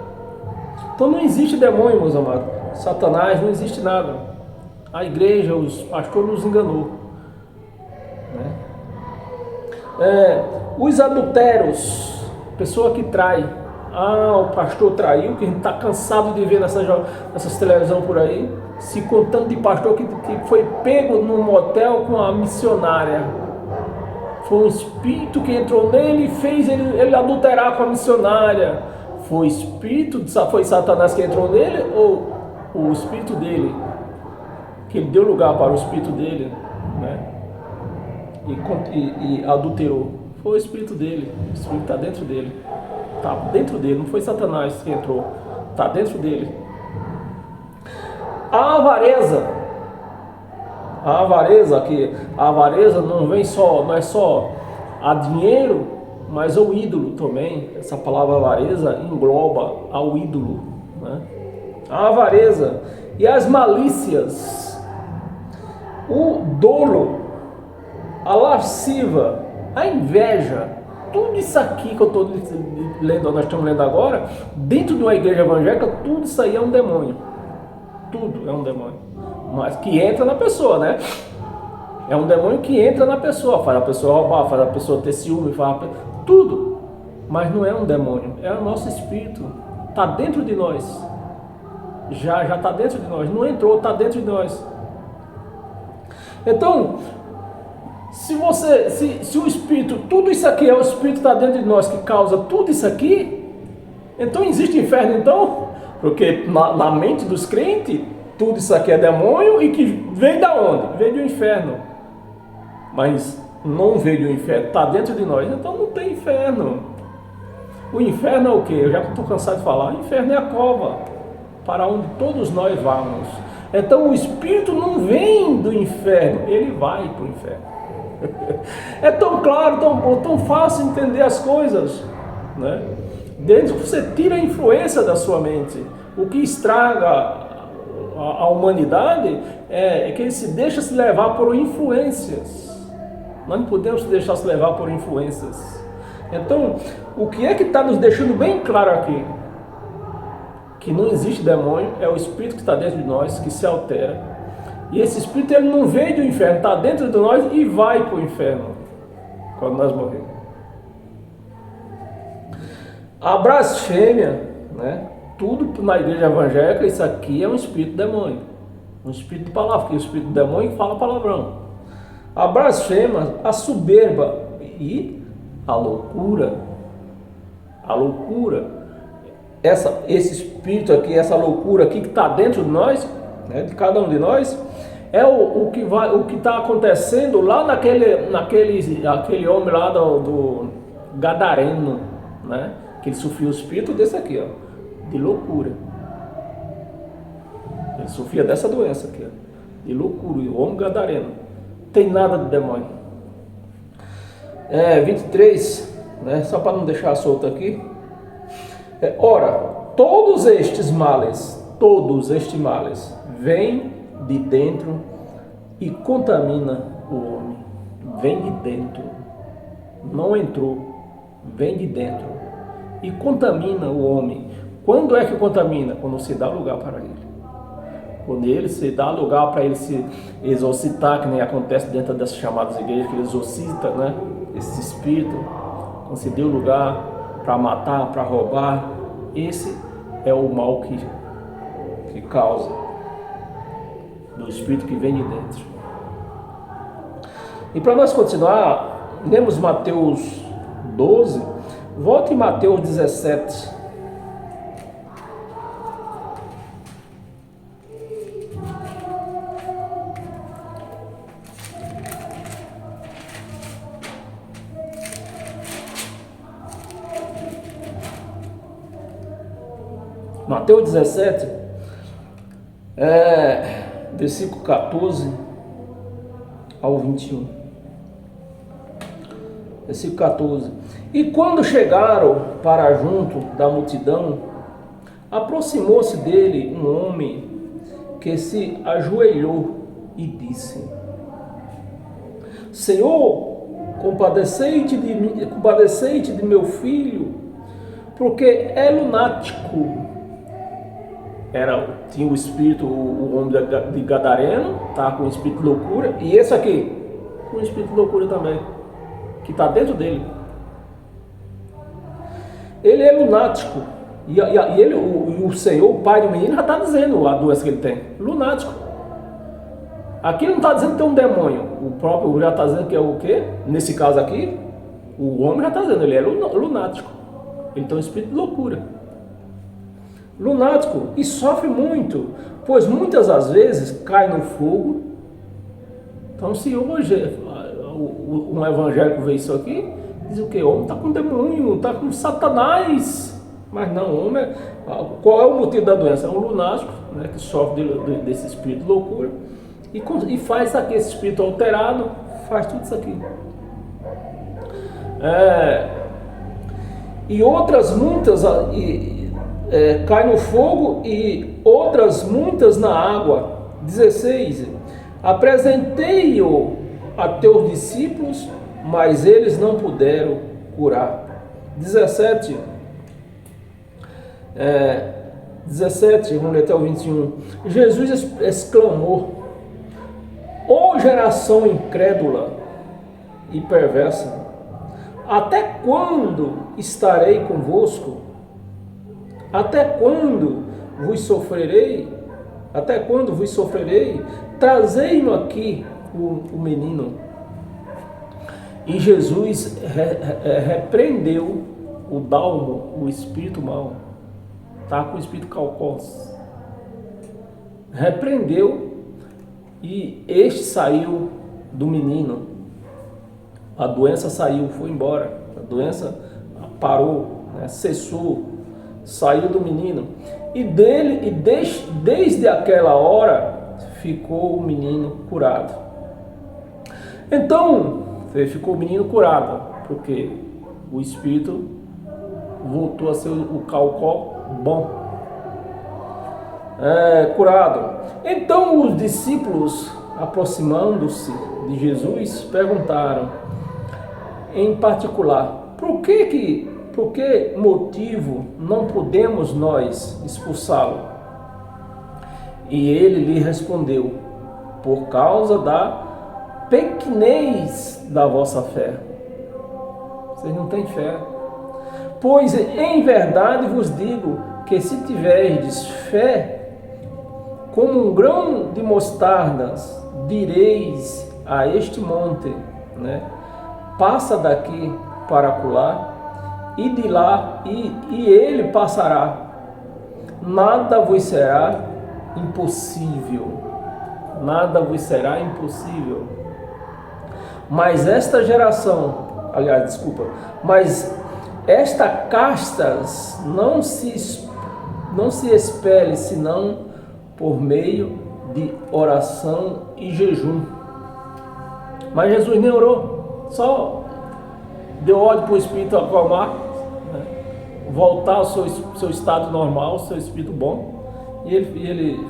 Então não existe demônio, meus amados. Satanás, não existe nada. A igreja, os pastores nos enganou, né? Os adultérios, pessoa que trai. O pastor traiu, que a gente está cansado de ver nessas televisões por aí, se contando de pastor que foi pego num motel com a missionária. Foi um espírito que entrou nele e fez ele adulterar com a missionária. Foi Satanás que entrou nele ou o espírito dele? Que ele deu lugar para o espírito dele, né? E adulterou. Foi o espírito dele. O espírito está dentro dele. Está dentro dele, não foi Satanás que entrou. Está dentro dele. A avareza não é só a dinheiro, mas o ídolo também. Essa palavra avareza engloba ao ídolo, né? A avareza e as malícias, o dolo, a lasciva, a inveja. Tudo isso aqui que eu estou lendo, nós estamos lendo agora, dentro de uma igreja evangélica, tudo isso aí é um demônio. Tudo é um demônio. Mas que entra na pessoa, né? É um demônio que entra na pessoa, faz a pessoa roubar, faz a pessoa ter ciúme, tudo. Mas não é um demônio, é o nosso espírito. Está dentro de nós. Já está dentro de nós. Não entrou, está dentro de nós. Então, se o espírito, tudo isso aqui é o espírito que está dentro de nós que causa tudo isso aqui, Então existe inferno então? Porque na mente dos crentes, tudo isso aqui é demônio e que veio da onde? Veio do inferno. Mas não veio do inferno, está dentro de nós, então não tem inferno. O inferno é o quê? Eu já estou cansado de falar, o inferno é a cova, para onde todos nós vamos. Então o espírito não vem do inferno, ele vai para o inferno. É tão claro, tão fácil entender as coisas, né? Desde que você tira a influência da sua mente. O que estraga a humanidade é que ele se deixa se levar por influências. Nós não podemos deixar se levar por influências. Então, o que é que está nos deixando bem claro aqui? Que não existe demônio, é o espírito que está dentro de nós, que se altera. E esse espírito ele não veio do inferno, está dentro de nós e vai para o inferno quando nós morrermos. A blasfêmia, né? Tudo na igreja evangélica, isso aqui é um espírito demônio, um espírito de palavra, porque o espírito do demônio fala palavrão. A blasfêmia, a soberba e a loucura. A loucura, esse espírito aqui, essa loucura aqui que está dentro de nós, né, de cada um de nós, é o que está acontecendo lá naquele homem lá do Gadareno, né? Que ele sofreu o espírito desse aqui, ó, de loucura. Ele sofria dessa doença aqui, ó, de loucura, o homem Gadareno. Tem nada de demônio. 23, né? Só para não deixar solto aqui. Ora, todos estes males, vêm de dentro e contamina o homem. Vem de dentro. Não entrou, vem de dentro e contamina o homem. Quando é que contamina? Quando se dá lugar para ele. Quando ele se dá lugar para ele se exorcitar, que nem acontece dentro dessas chamadas igrejas, que ele exorcita, né? Esse espírito, quando se deu lugar para matar, para roubar, esse é o mal que causa, do espírito que vem de dentro. E para nós continuar, lemos Mateus 12, volte em Mateus 17. Mateus 17, versículo 14 ao 21. Versículo 14. E quando chegaram para junto da multidão, aproximou-se dele um homem que se ajoelhou e disse: Senhor, compadecei-te de meu filho, porque é lunático. Tinha o espírito, o homem de Gadareno, tá com o espírito de loucura, e esse aqui, com o espírito de loucura também, que está dentro dele. Ele é lunático, e ele, o Senhor, o pai do menino, já está dizendo a doença que ele tem, lunático. Aqui ele não está dizendo que tem um demônio, o próprio já está dizendo que é o quê? Nesse caso aqui, o homem já está dizendo, ele é lunático, ele tem um espírito de loucura. Lunático, e sofre muito, pois muitas das vezes cai no fogo. Então, se hoje um evangélico vê isso aqui, diz o que? O homem está com demônio, está com Satanás. Mas não, o homem qual é o motivo da doença? É um lunático, né, que sofre desse espírito de loucura e faz aqui, esse espírito alterado, faz tudo isso aqui. E outras muitas... cai no fogo e outras muitas na água. 16. Apresentei-o a teus discípulos, mas eles não puderam curar. 17. 17, vamos ler até o 21. Jesus exclamou: ó geração incrédula e perversa, até quando estarei convosco? Até quando vos sofrerei? Até quando vos sofrerei? Trazei-me aqui o menino. E Jesus repreendeu o dálmo, o espírito mau, estava com o espírito calcós. Repreendeu e este saiu do menino. A doença saiu, foi embora. A doença parou, né? Cessou, saiu do menino. E desde aquela hora ficou o menino curado. Então, ficou o menino curado, porque o espírito voltou a ser o calcó bom, curado. Então os discípulos, aproximando-se de Jesus, perguntaram em particular: por que motivo não podemos nós expulsá-lo? E ele lhe respondeu: por causa da pequenez da vossa fé. Vocês não têm fé. Pois em verdade vos digo que se tiverdes fé como um grão de mostardas, direis a este monte, né, passa daqui para acolá, e de lá, e ele passará. Nada vos será impossível. Nada vos será impossível. Mas esta castas não se expele senão por meio de oração e jejum. Mas Jesus nem orou, só deu ordem para o espírito acalmar, né? Voltar ao seu estado normal, ao seu espírito bom, e ele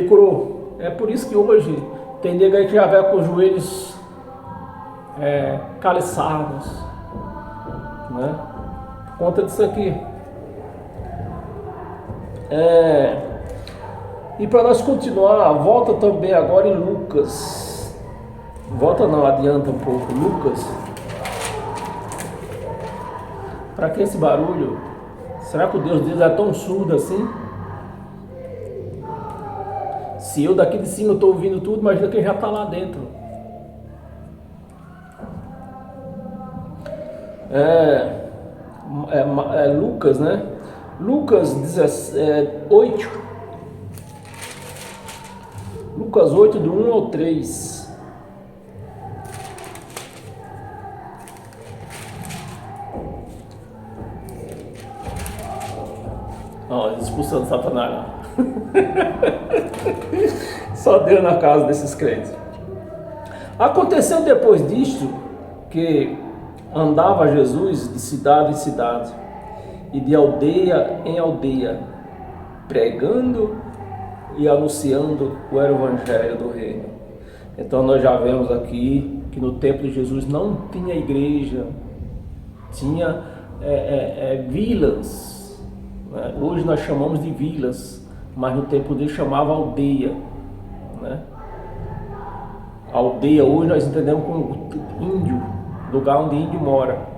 curou. É por isso que hoje tem nego aí que já vai com os joelhos caliçados, né? Por conta disso aqui. E para nós continuar, volta também agora em Lucas. Volta não, adianta um pouco. Lucas. Para que esse barulho? Será que o Deus deles é tão surdo assim? Se eu daqui de cima estou ouvindo tudo, imagina quem já está lá dentro. Lucas, né? Lucas 8. Lucas 8, do 1 ao 3. Ó, expulsando Satanás. Só Deus na casa desses crentes. Aconteceu depois disto que andava Jesus de cidade em cidade e de aldeia em aldeia, pregando e anunciando o evangelho do reino. Então nós já vemos aqui que no tempo de Jesus não tinha igreja, tinha vilas, né? Hoje nós chamamos de vilas, mas no tempo dele chamava aldeia, né? Aldeia hoje nós entendemos como índio, lugar onde índio mora.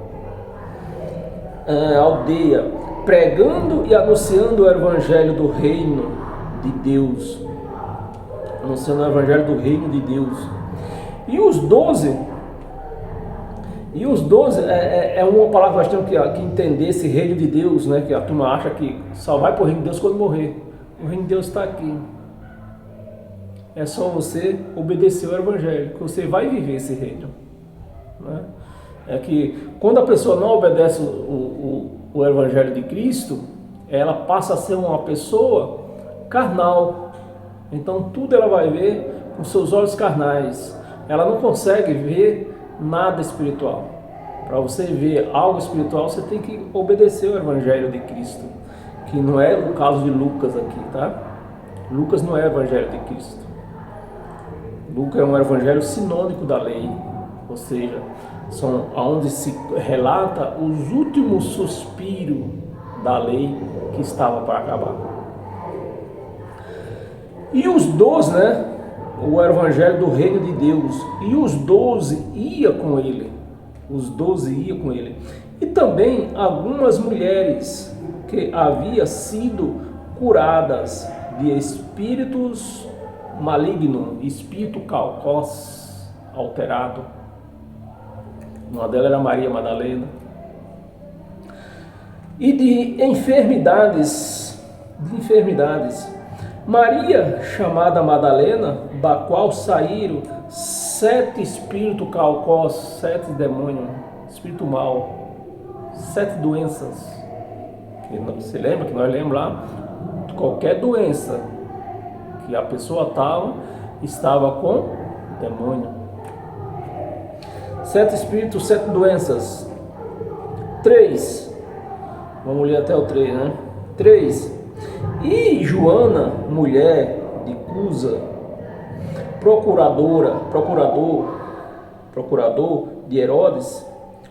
Aldeia, pregando e anunciando o evangelho do reino de Deus, anunciando o evangelho do reino de Deus. E os 12 é uma palavra que nós temos que entender, esse reino de Deus, né? Que a turma acha que só vai para o reino de Deus quando morrer. O reino de Deus está aqui. É só você obedecer o evangelho que você vai viver esse reino, né? É que quando a pessoa não obedece o evangelho de Cristo, ela passa a ser uma pessoa carnal. Então tudo ela vai ver com seus olhos carnais. Ela não consegue ver nada espiritual. Para você ver algo espiritual, você tem que obedecer o evangelho de Cristo, que não é o caso de Lucas aqui, tá? Lucas não é o evangelho de Cristo. Lucas é um evangelho sinônico da lei, ou seja, são onde se relata os últimos suspiros da lei que estava para acabar. E os 12, né? O evangelho do reino de Deus. E os 12 iam com ele. Os 12 iam com ele. E também algumas mulheres que haviam sido curadas de espíritos malignos, espírito calcós alterado. Uma delas era Maria Madalena. e de enfermidades, Maria, chamada Madalena, da qual saíram 7 espíritos calcós, 7 demônios, espírito mau, 7 doenças. Você lembra que nós lembramos lá? Qualquer doença que a pessoa estava com demônio. 7 espíritos, 7 doenças. 3. Vamos ler até o 3, né? 3. E Joana, mulher de Cusa, procurador de Herodes,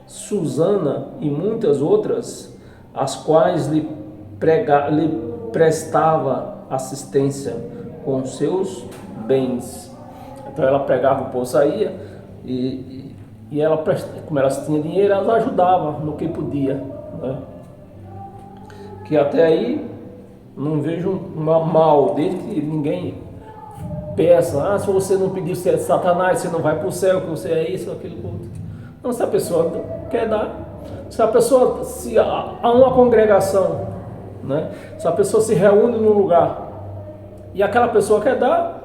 Susana e muitas outras, as quais lhe prestava assistência com seus bens. Então ela pregava, o povo saía e ela, como ela tinha dinheiro, ela ajudava no que podia, né? Que até aí não vejo um mal, desde que ninguém peça, se você não pedir, você é Satanás, você não vai para o céu, que você é isso, aquilo, outro. Não, se a pessoa quer dar, se há uma congregação, né? Se a pessoa se reúne num lugar e aquela pessoa quer dar,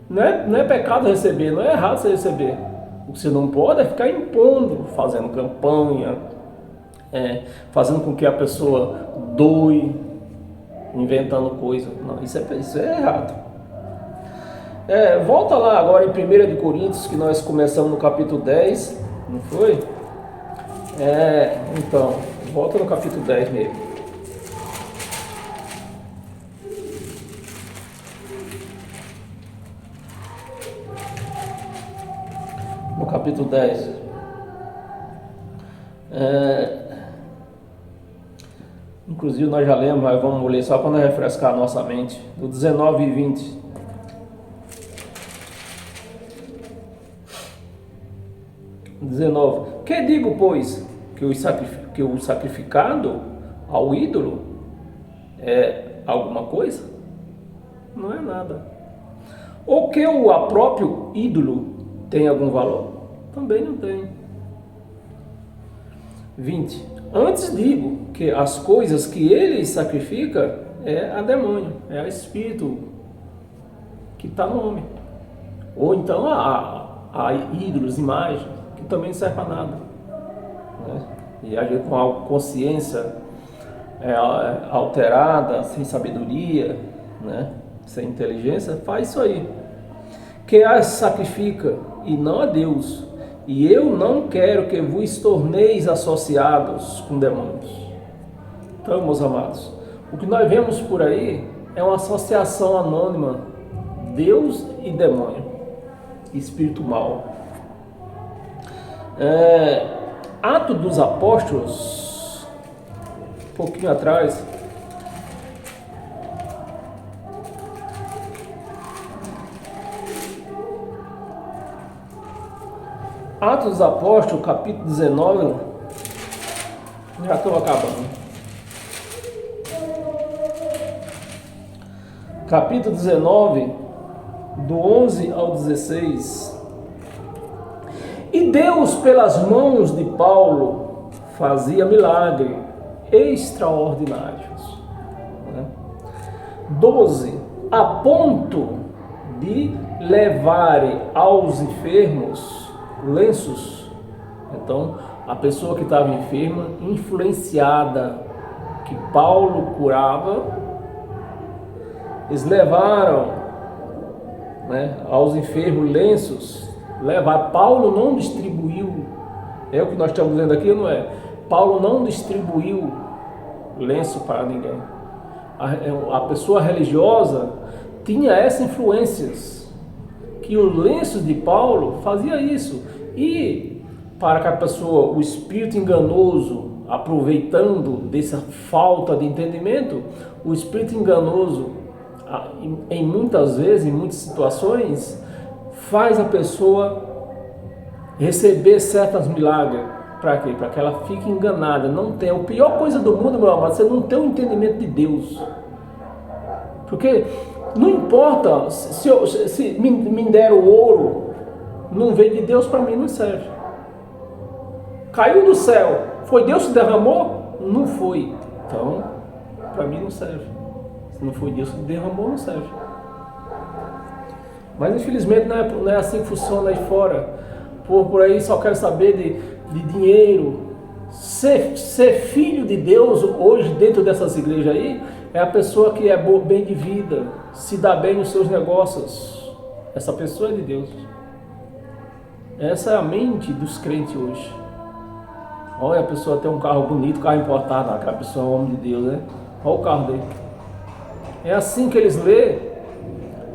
não é pecado receber, não é errado você receber. O que você não pode é ficar impondo, fazendo campanha, fazendo com que a pessoa doe, inventando coisa. Não, isso é errado. Volta lá agora em 1 de Coríntios, que nós começamos no capítulo 10, não foi? Então, volta no capítulo 10 mesmo. No capítulo 10. Inclusive nós já lemos, mas vamos ler só para refrescar a nossa mente. Do 19 e 20. 19. Que digo, pois, que o sacrificado ao ídolo é alguma coisa? Não é nada. Ou que o próprio ídolo tem algum valor? Também não tem. 20. Antes digo que as coisas que ele sacrifica é a demônio, é a espírito que está no homem. Ou então a ídolos, imagens, que também não serve para nada, né? E a gente com a consciência alterada, sem sabedoria, né? Sem inteligência, faz isso aí. Que as sacrifica e não a Deus. E eu não quero que vos torneis associados com demônios. Então, meus amados, o que nós vemos por aí é uma associação anônima, Deus e demônio, espírito mau. Atos dos Apóstolos, um pouquinho atrás, Atos dos Apóstolos, capítulo 19, já estou acabando. Capítulo 19, do 11 ao 16. E Deus, pelas mãos de Paulo, fazia milagres extraordinários. 12. A ponto de levarem aos enfermos lenços. Então, a pessoa que estava enferma, influenciada, que Paulo curava, eles levaram, né, aos enfermos lenços. Paulo não distribuiu, é o que nós estamos lendo aqui, não é? Paulo não distribuiu lenço para ninguém. A pessoa religiosa tinha essas influências, que o lenço de Paulo fazia isso. E para que a pessoa, o espírito enganoso, aproveitando dessa falta de entendimento, o espírito enganoso, em muitas vezes, em muitas situações, faz a pessoa receber certos milagres. Para quê? Para que ela fique enganada. Não tem. A pior coisa do mundo, meu amado, você não ter o entendimento de Deus. Porque não importa se me deram ouro, não veio de Deus, para mim não serve. Caiu do céu, foi Deus que derramou? Não foi. Então, para mim não serve. Se não foi Deus que derramou, não serve. Mas infelizmente não é assim que funciona aí fora. Por aí só quero saber de dinheiro. Ser filho de Deus hoje dentro dessas igrejas aí é a pessoa que é bem de vida, se dá bem nos seus negócios. Essa pessoa é de Deus. Essa é a mente dos crentes hoje. Olha, a pessoa tem um carro bonito, carro importado, aquela pessoa é um homem de Deus, né? Olha o carro dele. É assim que eles lêem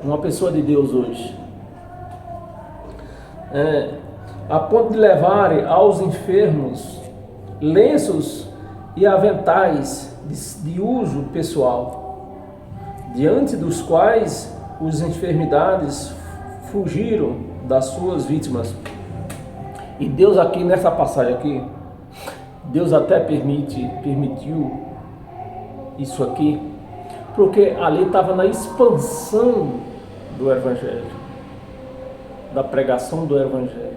uma pessoa de Deus hoje. A ponto de levarem aos enfermos lenços e aventais de uso pessoal, diante dos quais as enfermidades fugiram das suas vítimas. E Deus aqui nessa passagem aqui, Deus até permitiu isso aqui, porque ali estava na expansão do Evangelho, da pregação do Evangelho,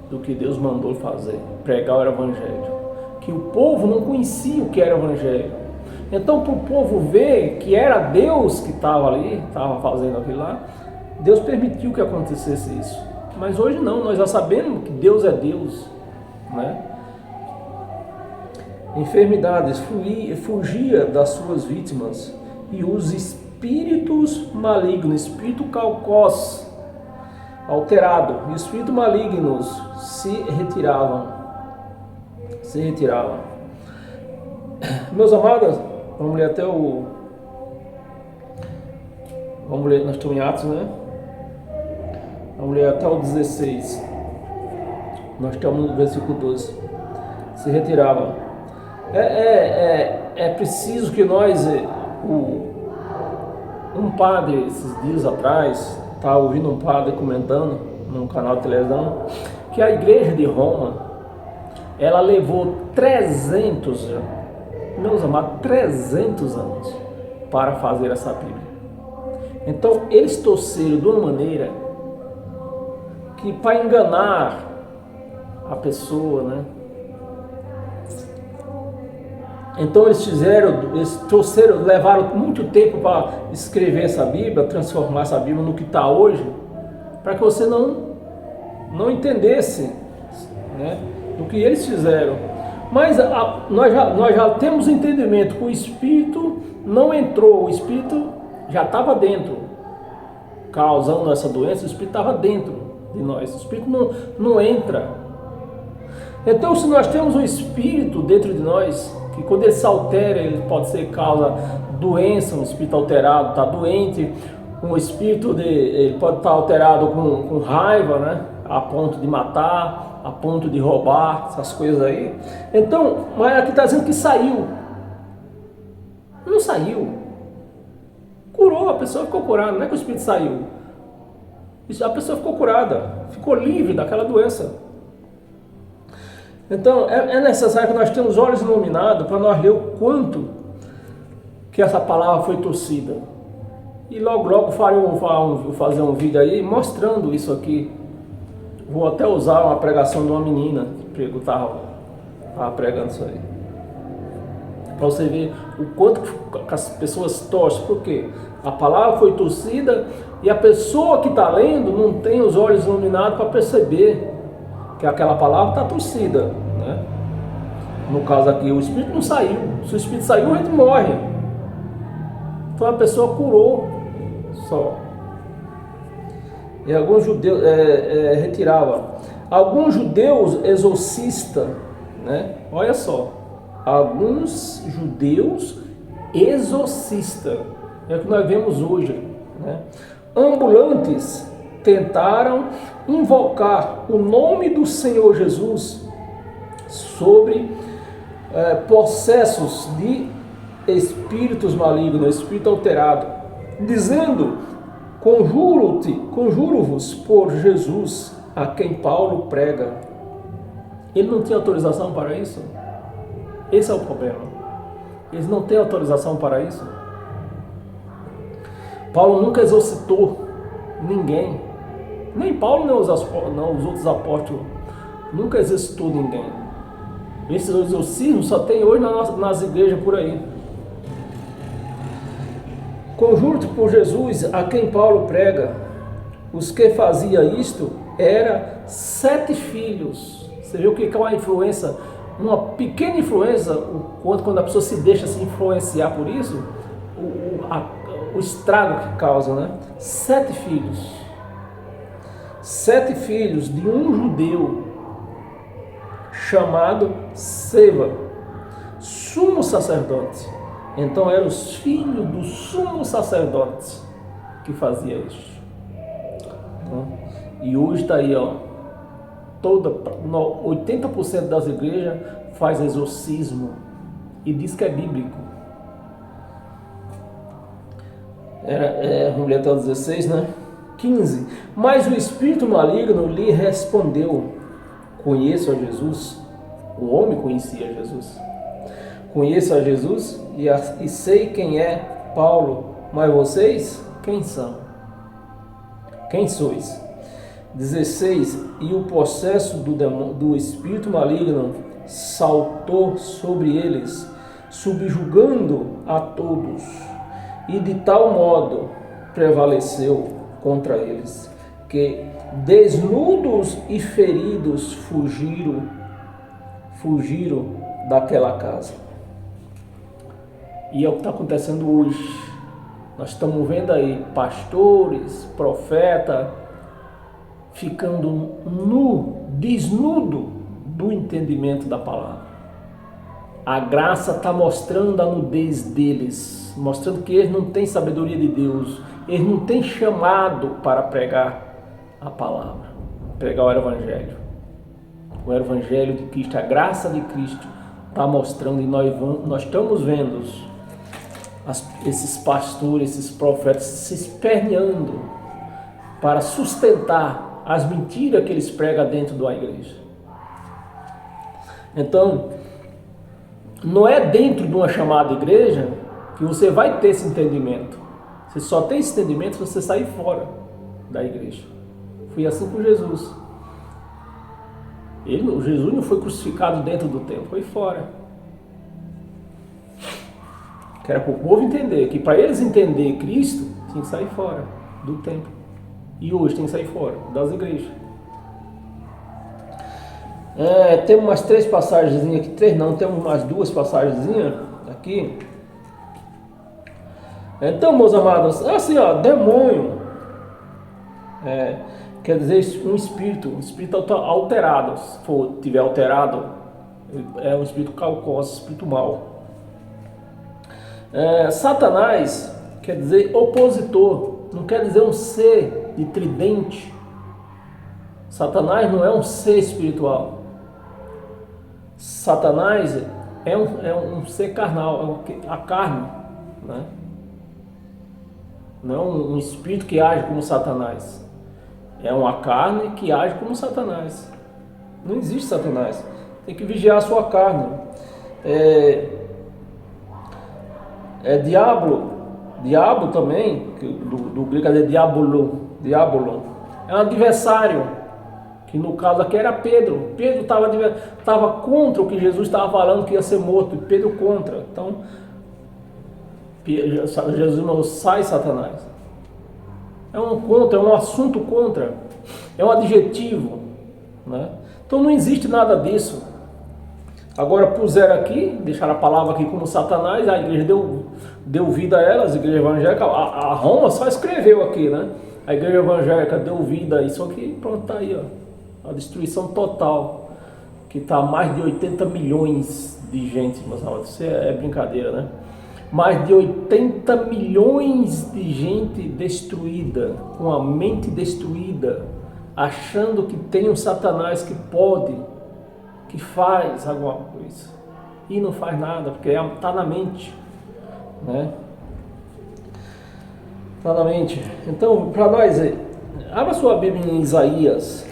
do que Deus mandou fazer, pregar o Evangelho, que o povo não conhecia o que era o Evangelho. Então, para o povo ver que era Deus que estava ali, estava fazendo aquilo lá, Deus permitiu que acontecesse isso. Mas hoje não, nós já sabemos que Deus é Deus, né? Enfermidades fugia das suas vítimas, e os espíritos malignos, espírito calcós, alterado, e espíritos malignos se retiravam. Meus amados, vamos ler até nós estamos em Atos, né? Vamos ler até o 16. Nós estamos no versículo 12. Se retiravam. É preciso que nós, um padre, esses dias atrás, estava ouvindo um padre comentando num canal de televisão, que a igreja de Roma, ela levou 300 anos para fazer essa Bíblia. Então eles torceram de uma maneira que, para enganar a pessoa, né? Então eles torceram, levaram muito tempo para escrever essa Bíblia, transformar essa Bíblia no que está hoje, para que você não entendesse, né, do que eles fizeram. Mas nós já temos entendimento que o Espírito não entrou, o Espírito já estava dentro, causando essa doença. O Espírito estava dentro de nós, o Espírito não entra. Então, se nós temos um Espírito dentro de nós, que quando ele se altera, ele pode ser causa doença, um espírito alterado está doente, um espírito ele pode estar alterado com raiva, né, a ponto de matar, a ponto de roubar, essas coisas aí. Então, mas aqui está dizendo que saiu. Não saiu. Curou, a pessoa ficou curada, não é que o espírito saiu. A pessoa ficou curada, ficou livre daquela doença. Então, é necessário que nós tenhamos os olhos iluminados para nós ler o quanto que essa palavra foi torcida. E logo vou fazer um vídeo aí mostrando isso aqui. Vou até usar uma pregação de uma menina que estava pregando isso aí. Para você ver o quanto que as pessoas torcem. Por quê? A palavra foi torcida e a pessoa que está lendo não tem os olhos iluminados para perceber que aquela palavra está torcida, né? No caso aqui, o Espírito não saiu. Se o Espírito saiu, a gente morre. Então a pessoa curou só. E alguns judeus retiravam. Alguns judeus exorcistas, né? Olha só. Alguns judeus exorcistas. É o que nós vemos hoje, né? Ambulantes tentaram invocar o nome do Senhor Jesus sobre processos de espíritos malignos, espírito alterado, dizendo: conjuro-vos por Jesus, a quem Paulo prega. Ele não tinha autorização para isso? Esse é o problema. Eles não têm autorização para isso. Paulo nunca exorcitou ninguém. Nem Paulo, nem os outros apóstolos. Nunca exorcitou ninguém. Esse exorcismo só tem hoje nas igrejas por aí. Conjunto por Jesus, a quem Paulo prega, os que fazia isto era 7 filhos. Você viu o que é uma influência? Uma pequena influência, quando a pessoa se deixa se influenciar por isso, o estrago que causa, né? 7 filhos. 7 filhos de um judeu chamado Seva, sumo sacerdote. Então eram os filhos do sumo sacerdote que fazia isso. E hoje está aí, 80% das igrejas faz exorcismo e diz que é bíblico. Vamos ler até o 16, né? 15. Mas o espírito maligno lhe respondeu: conheço a Jesus. O homem conhecia Jesus. Conheço a Jesus e sei quem é Paulo, mas vocês, quem são? Quem sois? 16. E o processo do espírito maligno saltou sobre eles, subjugando a todos, e de tal modo prevaleceu contra eles, que desnudos e feridos fugiram daquela casa. E é o que está acontecendo hoje. Nós estamos vendo aí pastores, profetas, ficando desnudo do entendimento da palavra. A graça está mostrando a nudez deles, mostrando que eles não têm sabedoria de Deus, eles não têm chamado para pregar a palavra, pregar o evangelho. O evangelho de Cristo, a graça de Cristo está mostrando, e nós estamos vendo esses pastores, esses profetas se esperneando para sustentar as mentiras que eles pregam dentro da igreja. Então, não é dentro de uma chamada igreja que você vai ter esse entendimento. Você só tem esse entendimento se você sair fora da igreja. Foi assim com Jesus. Jesus não foi crucificado dentro do templo, foi fora. Que era para o povo entender, que para eles entender Cristo, tinha que sair fora do templo. E hoje tem que sair fora das igrejas. Temos umas 3 passagens aqui, temos mais 2 passagens aqui. Então, meus amados, assim, demônio, quer dizer um espírito alterado. Se tiver alterado, é um espírito calcóso, espírito mau. Satanás quer dizer opositor, não quer dizer um ser de tridente. Satanás não é um ser espiritual. Satanás é um ser carnal, é a carne, né? Não é um espírito que age como Satanás. É uma carne que age como Satanás. Não existe Satanás. Tem que vigiar a sua carne. Diabo também, do grego é diabolon, é um adversário, que no caso aqui era Pedro. Pedro estava contra o que Jesus estava falando, que ia ser morto, e Pedro contra. Então, Jesus não sai Satanás. É um contra, é um assunto contra, é um adjetivo, né? Então não existe nada disso. Agora puseram aqui, deixaram a palavra aqui como Satanás, a igreja deu vida a elas, a igreja evangélica, a Roma só escreveu aqui, né? A igreja evangélica deu vida a isso aqui, pronto, tá aí, a destruição total, que está mais de 80 milhões de gente, meus amados, isso é brincadeira, né? Mais de 80 milhões de gente destruída, com a mente destruída, achando que tem um Satanás que pode, que faz alguma coisa, e não faz nada, porque está na mente, né? Está na mente. Então, para nós, abra sua Bíblia em Isaías.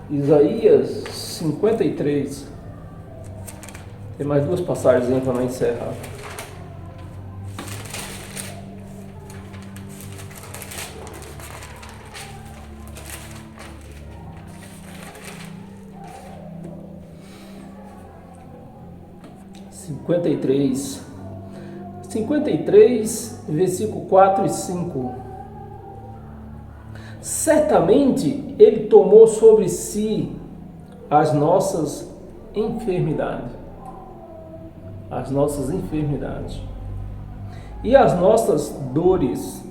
Isaías 53. Tem mais 2 passagens para nós encerrar. 53. 53, versículo 4 e 5. Certamente Ele tomou sobre si as nossas enfermidades. As nossas enfermidades. E as nossas dores.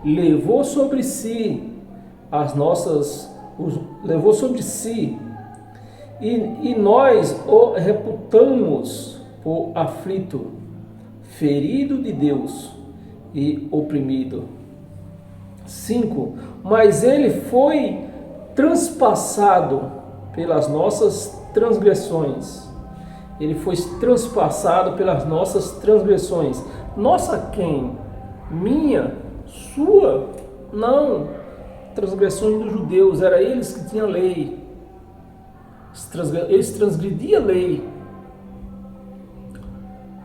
Levou sobre si levou sobre si. E nós o reputamos por aflito, ferido de Deus e oprimido. 5. Mas ele foi transpassado pelas nossas transgressões. Ele foi transpassado pelas nossas transgressões. Nossa quem? Minha? Sua? Não. Transgressões dos judeus. Era eles que tinham lei. Eles transgrediam a lei.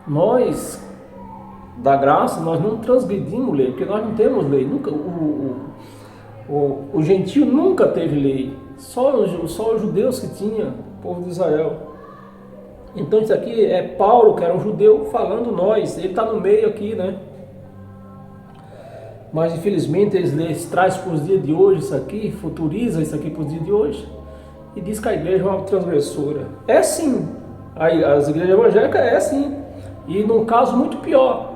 Nós, da graça, nós não transgredimos lei, porque nós não temos lei. Nunca, o gentio nunca teve lei. Só os judeus que tinham, o povo de Israel. Então isso aqui é Paulo, que era um judeu, falando nós. Ele está no meio aqui, né? Mas infelizmente eles trazem para os dias de hoje isso aqui, futuriza isso aqui para os dias de hoje. E diz que a igreja é uma transgressora. É sim. As igrejas evangélicas é sim. E num caso muito pior.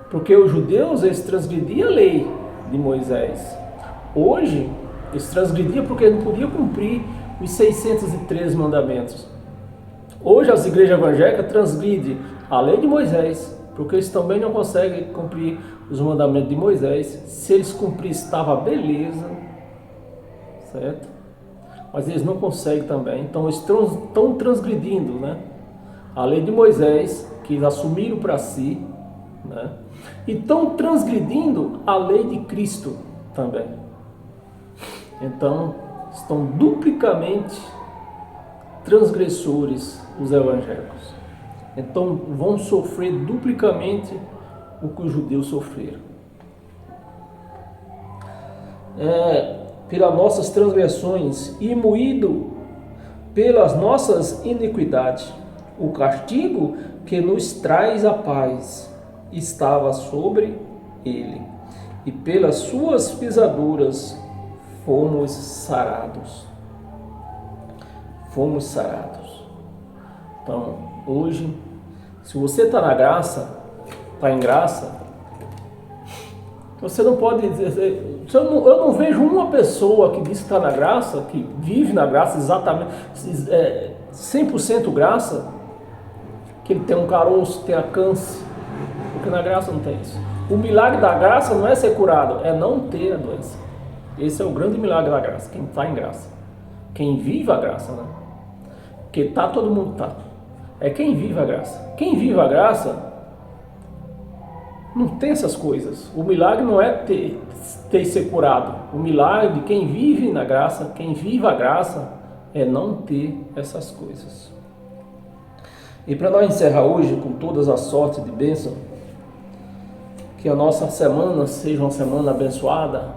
Porque os judeus, eles transgrediam a lei de Moisés. Hoje, eles transgrediam porque não podiam cumprir os 613 mandamentos. Hoje as igrejas evangélicas transgridem a lei de Moisés, porque eles também não conseguem cumprir os mandamentos de Moisés. Se eles cumprissem, estava beleza, certo? Mas eles não conseguem também, então eles estão transgredindo, né? A lei de Moisés, que eles assumiram para si, né? E estão transgredindo a lei de Cristo também. Então, estão duplicamente transgressores os evangélicos. Então, vão sofrer duplicamente o que os judeus sofreram. Pelas nossas transgressões e moído pelas nossas iniquidades. O castigo que nos traz a paz estava sobre ele, e pelas suas pisaduras fomos sarados. Fomos sarados. Então, hoje, se você está na graça, está em graça, você não pode dizer, eu não vejo uma pessoa que diz que está na graça, que vive na graça exatamente, 100% graça, que ele tem um caroço, tem a câncer, porque na graça não tem isso. O milagre da graça não é ser curado, é não ter a doença. Esse é o grande milagre da graça, quem está em graça. Quem vive a graça, né? Porque tá, todo mundo tá. É quem vive a graça. Quem vive a graça não tem essas coisas. O milagre não é ter e ser curado. O milagre de quem vive na graça, quem vive a graça, é não ter essas coisas. E para nós encerrar hoje com todas as sortes de bênção, que a nossa semana seja uma semana abençoada,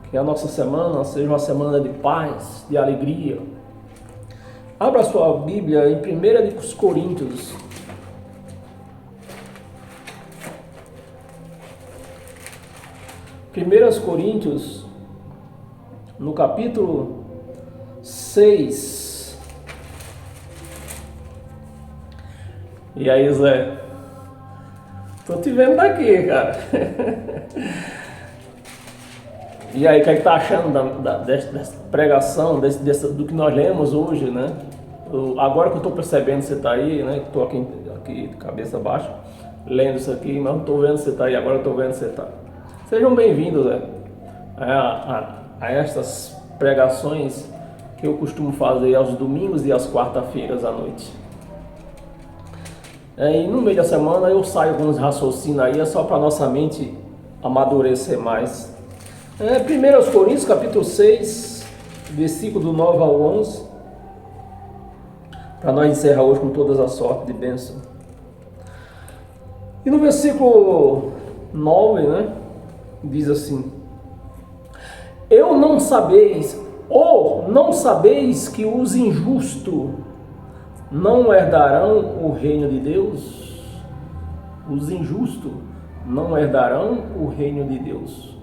que a nossa semana seja uma semana de paz, de alegria. Abra sua Bíblia em 1 Coríntios. 1 Coríntios, no capítulo 6. E aí, Zé? Tô te vendo daqui, cara. E aí, o que é que tá achando dessa pregação, do que nós lemos hoje, né? Agora que eu tô percebendo que você tá aí, né? Que tô aqui de cabeça baixa, lendo isso aqui, mas não tô vendo que você tá aí, agora eu tô vendo que você tá. Sejam bem-vindos, né? A estas pregações que eu costumo fazer aos domingos e às quarta-feiras à noite. E no meio da semana eu saio com uns raciocínios aí, é só para nossa mente amadurecer mais. 1 Coríntios capítulo 6, versículo do 9 ao 11, para nós encerrar hoje com todas as sortes de bênção. E no versículo 9, né, diz assim: não sabeis que os injustos não herdarão o reino de Deus? Os injustos não herdarão o reino de Deus.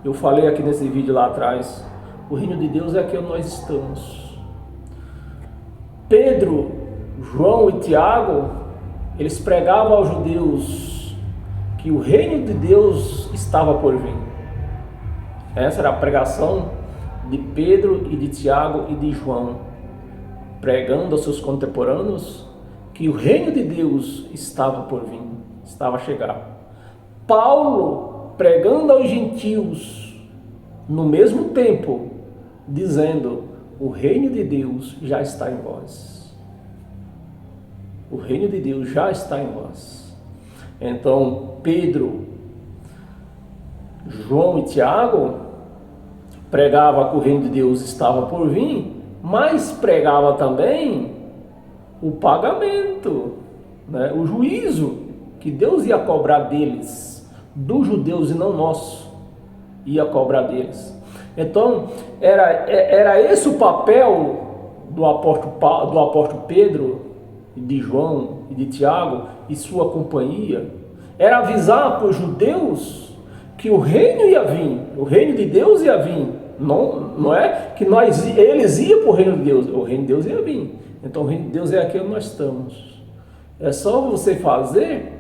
Eu falei aqui nesse vídeo lá atrás, o reino de Deus é aqui onde nós estamos. Pedro, João e Tiago, eles pregavam aos judeus que o reino de Deus estava por vir. Essa era a pregação de Pedro e de Tiago e de João, pregando aos seus contemporâneos que o reino de Deus estava por vir, estava a chegar. Paulo pregando aos gentios no mesmo tempo, dizendo: o reino de Deus já está em vós. O reino de Deus já está em vós. Então Pedro, João e Tiago pregava que o reino de Deus estava por vir, mas pregava também o pagamento, né? O juízo que Deus ia cobrar deles, dos judeus e não nosso, ia cobrar deles. Então era esse o papel do apóstolo Pedro, de João e de Tiago e sua companhia, era avisar para os judeus que o reino ia vir, o reino de Deus ia vir. Não é que eles iam para o reino de Deus, o reino de Deus ia vir. Então o reino de Deus é aqui onde nós estamos. É só você fazer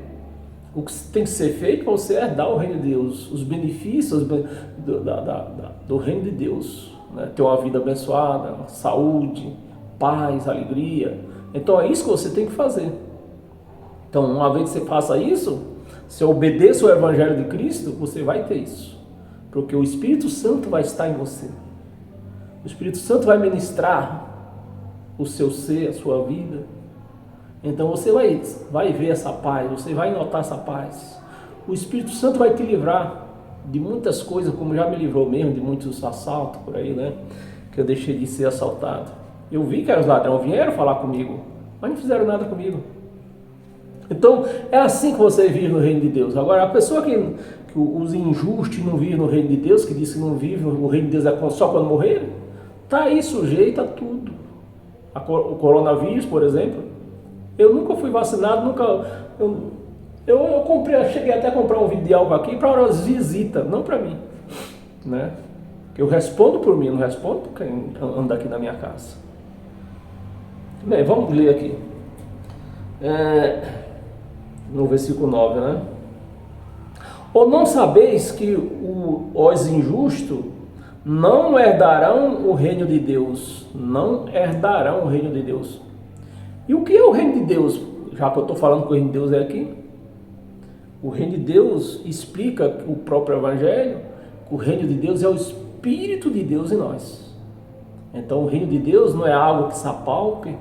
o que tem que ser feito para você herdar o reino de Deus, os benefícios do reino de Deus, né? Ter uma vida abençoada, saúde, paz, alegria. Então é isso que você tem que fazer. Então, uma vez que você faça isso, se obedeça ao Evangelho de Cristo, você vai ter isso. Porque o Espírito Santo vai estar em você. O Espírito Santo vai ministrar o seu ser, a sua vida. Então você vai ver essa paz, você vai notar essa paz. O Espírito Santo vai te livrar de muitas coisas, como já me livrou mesmo, de muitos assaltos por aí, né? Que eu deixei de ser assaltado. Eu vi que os ladrões vieram falar comigo, mas não fizeram nada comigo. Então, é assim que você vive no reino de Deus. Agora, a pessoa que os injustos não vivem no reino de Deus, que diz que não vive, o reino de Deus é só quando morrer, está aí sujeito a tudo. O coronavírus, por exemplo, eu nunca fui vacinado, eu cheguei até a comprar um vidro de álcool aqui para as visitas, não para mim, né? Eu respondo por mim, não respondo por quem anda aqui na minha casa. Bem, vamos ler aqui. No versículo 9, né? Ou não sabeis que os injustos não herdarão o reino de Deus? Não herdarão o reino de Deus. E o que é o reino de Deus? Já que eu estou falando que o reino de Deus é aqui. O reino de Deus explica o próprio Evangelho, que o reino de Deus é o Espírito de Deus em nós. Então o reino de Deus não é algo que se apalpe,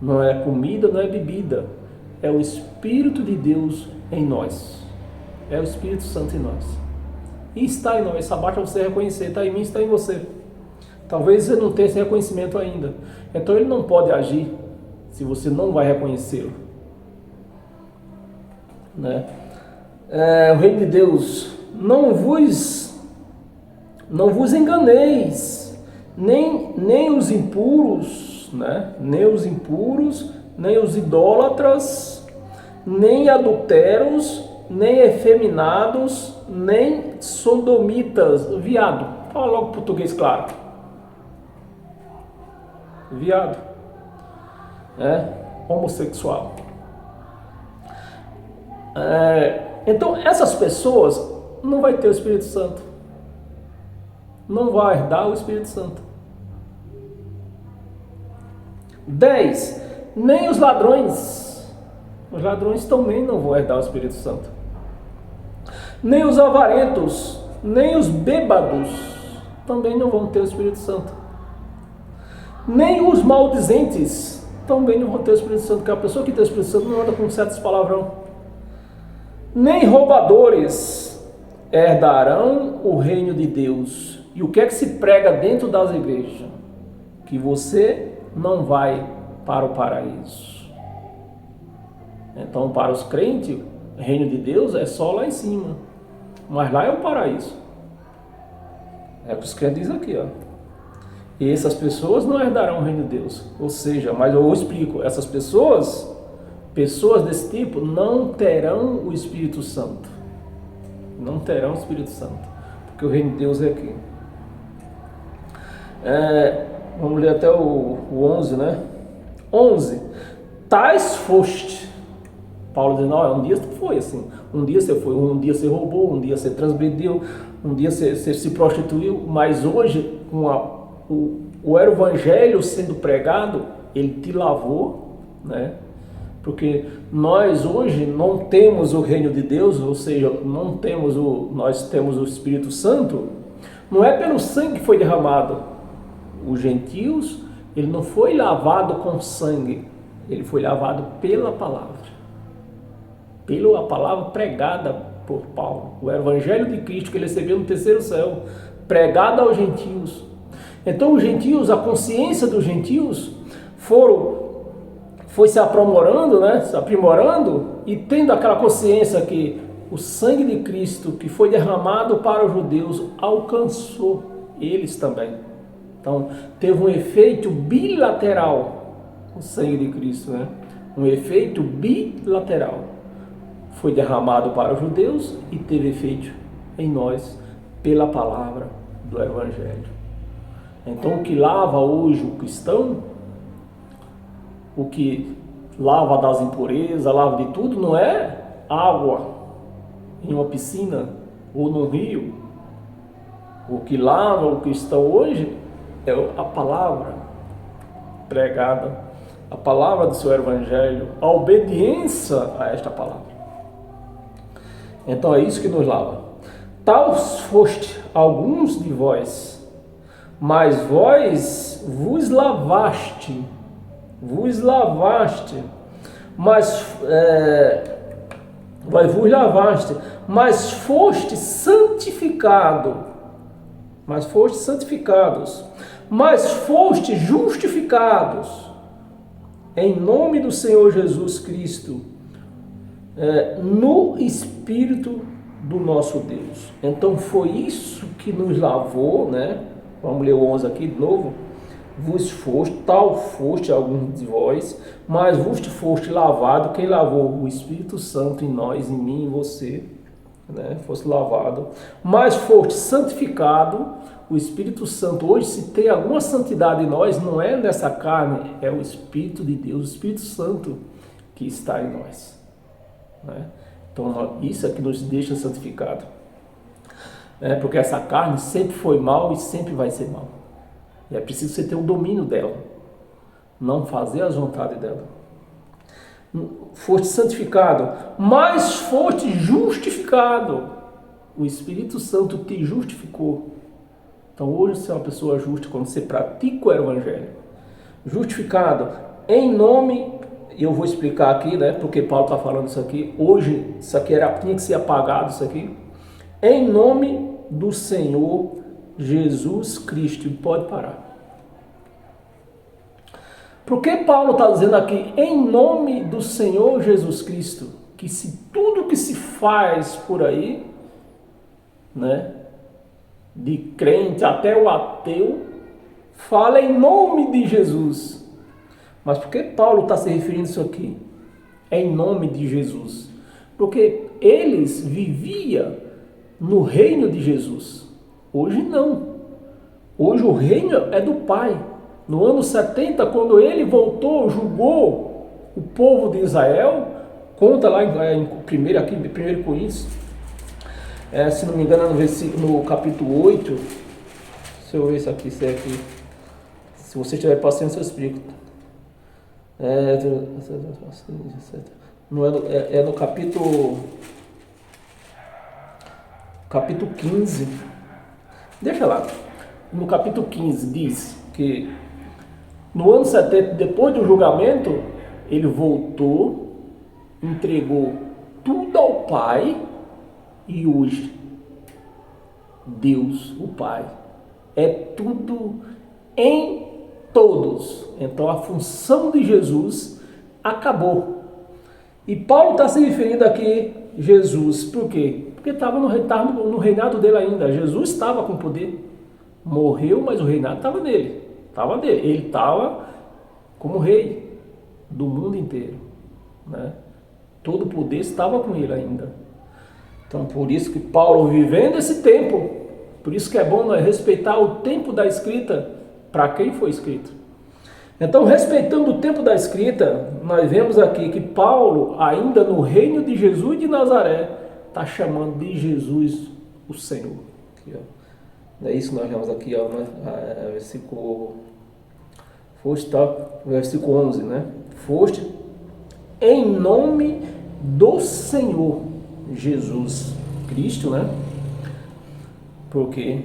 não é comida, não é bebida. É o Espírito de Deus em nós. É o Espírito Santo em nós. E está em nós, só basta você reconhecer, está em mim, está em você. Talvez você não tenha esse reconhecimento ainda. Então ele não pode agir se você não vai reconhecê-lo, né? O reino de Deus, não vos enganeis, nem os impuros, né? Nem os impuros, nem os idólatras, nem adulteros, nem efeminados, nem sodomitas, viado. Fala logo português claro. Viado. Homossexual. Então essas pessoas não vai ter o Espírito Santo. Não vai herdar o Espírito Santo. 10. Nem os ladrões. Os ladrões também não vão herdar o Espírito Santo. Nem os avarentos, nem os bêbados também não vão ter o Espírito Santo. Nem os maldizentes também não vão ter o Espírito Santo, porque a pessoa que tem o Espírito Santo não anda com certos palavrão. Nem roubadores herdarão o reino de Deus. E o que é que se prega dentro das igrejas? Que você não vai para o paraíso. Então, para os crentes, o reino de Deus é só lá em cima. Mas lá é o paraíso. É o que os crentes dizem aqui, ó. E essas pessoas não herdarão o reino de Deus. Ou seja, mas eu explico, essas pessoas desse tipo não terão o Espírito Santo. Não terão o Espírito Santo. Porque o reino de Deus é aqui. Vamos ler até o 11, né? 11. Tais foste. Paulo diz, não, um dia foi assim. Um dia você foi, um dia você roubou, um dia você transgrediu, um dia você se prostituiu, mas hoje, com o evangelho sendo pregado, ele te lavou, né? Porque nós hoje não temos o reino de Deus, ou seja, nós temos o Espírito Santo, não é pelo sangue que foi derramado. Os gentios, ele não foi lavado com sangue, ele foi lavado pela palavra. Pela palavra pregada por Paulo, o evangelho de Cristo que ele recebeu no terceiro céu, pregado aos gentios. Então os gentios, a consciência dos gentios foi se aprimorando, né? Se aprimorando e tendo aquela consciência que o sangue de Cristo que foi derramado para os judeus alcançou eles também. Então teve um efeito bilateral o sangue de Cristo, né? Um efeito bilateral. Foi derramado para os judeus e teve efeito em nós pela palavra do evangelho. Então o que lava hoje o cristão, o que lava das impurezas, lava de tudo, não é água em uma piscina ou num rio. O que lava o cristão hoje é a palavra pregada, a palavra do seu evangelho, a obediência a esta palavra. Então é isso que nos lava. Tais foste alguns de vós, mas vós vos lavaste, mas foste santificados, mas foste justificados em nome do Senhor Jesus Cristo, no Espírito do nosso Deus. Então foi isso que nos lavou, né? Vamos ler o 11 aqui de novo. Vos foste alguns de vós, mas vos foste lavado. Quem lavou? O Espírito Santo em nós, em mim, em você, né? Fosse lavado. Mas foste santificado. O Espírito Santo, hoje se tem alguma santidade em nós, não é nessa carne, é o Espírito de Deus, o Espírito Santo que está em nós, né? Então isso é que nos deixa santificado, porque essa carne sempre foi mal e sempre vai ser mal, e é preciso você ter o domínio dela, não fazer as vontades dela. Foste santificado, mas foste justificado. O Espírito Santo te justificou. Então hoje você é uma pessoa justa quando você pratica o evangelho. Justificado em nome, e eu vou explicar aqui, né, porque Paulo está falando isso aqui. Hoje isso aqui tinha que ser apagado, isso aqui. Em nome do Senhor Jesus Cristo. Pode parar. Por que Paulo está dizendo aqui em nome do Senhor Jesus Cristo? Que se tudo que se faz por aí, né, de crente até o ateu, fala em nome de Jesus. Mas por que Paulo está se referindo a isso aqui? Em nome de Jesus. Porque eles viviam no reino de Jesus. Hoje não. Hoje o reino é do Pai. No ano 70, quando ele voltou, julgou o povo de Israel, conta lá em 1 Coríntios, se não me engano, no capítulo 8, se eu ver isso aqui, se você tiver paciência, eu explico. É no capítulo 15, deixa lá, no capítulo 15 diz que no ano 70, depois do julgamento, ele voltou, entregou tudo ao Pai, e hoje Deus, o Pai, é tudo em todos. Então a função de Jesus acabou. E Paulo está se referindo aqui a Jesus. Por quê? Porque estava no reinado dele ainda. Jesus estava com poder. morreu, mas o reinado estava nele. Estava nele. Ele estava como rei do mundo inteiro, né? Todo o poder estava com ele ainda. Então, por isso que Paulo, vivendo esse tempo, por isso que é bom nós respeitar o tempo da escrita para quem foi escrito. Então, respeitando o tempo da escrita, nós vemos aqui que Paulo, ainda no reino de Jesus de Nazaré, está chamando de Jesus o Senhor. Aqui, ó. É isso que nós vemos aqui, ó, versículo 11, né? Foste em nome do Senhor Jesus Cristo, né? Porque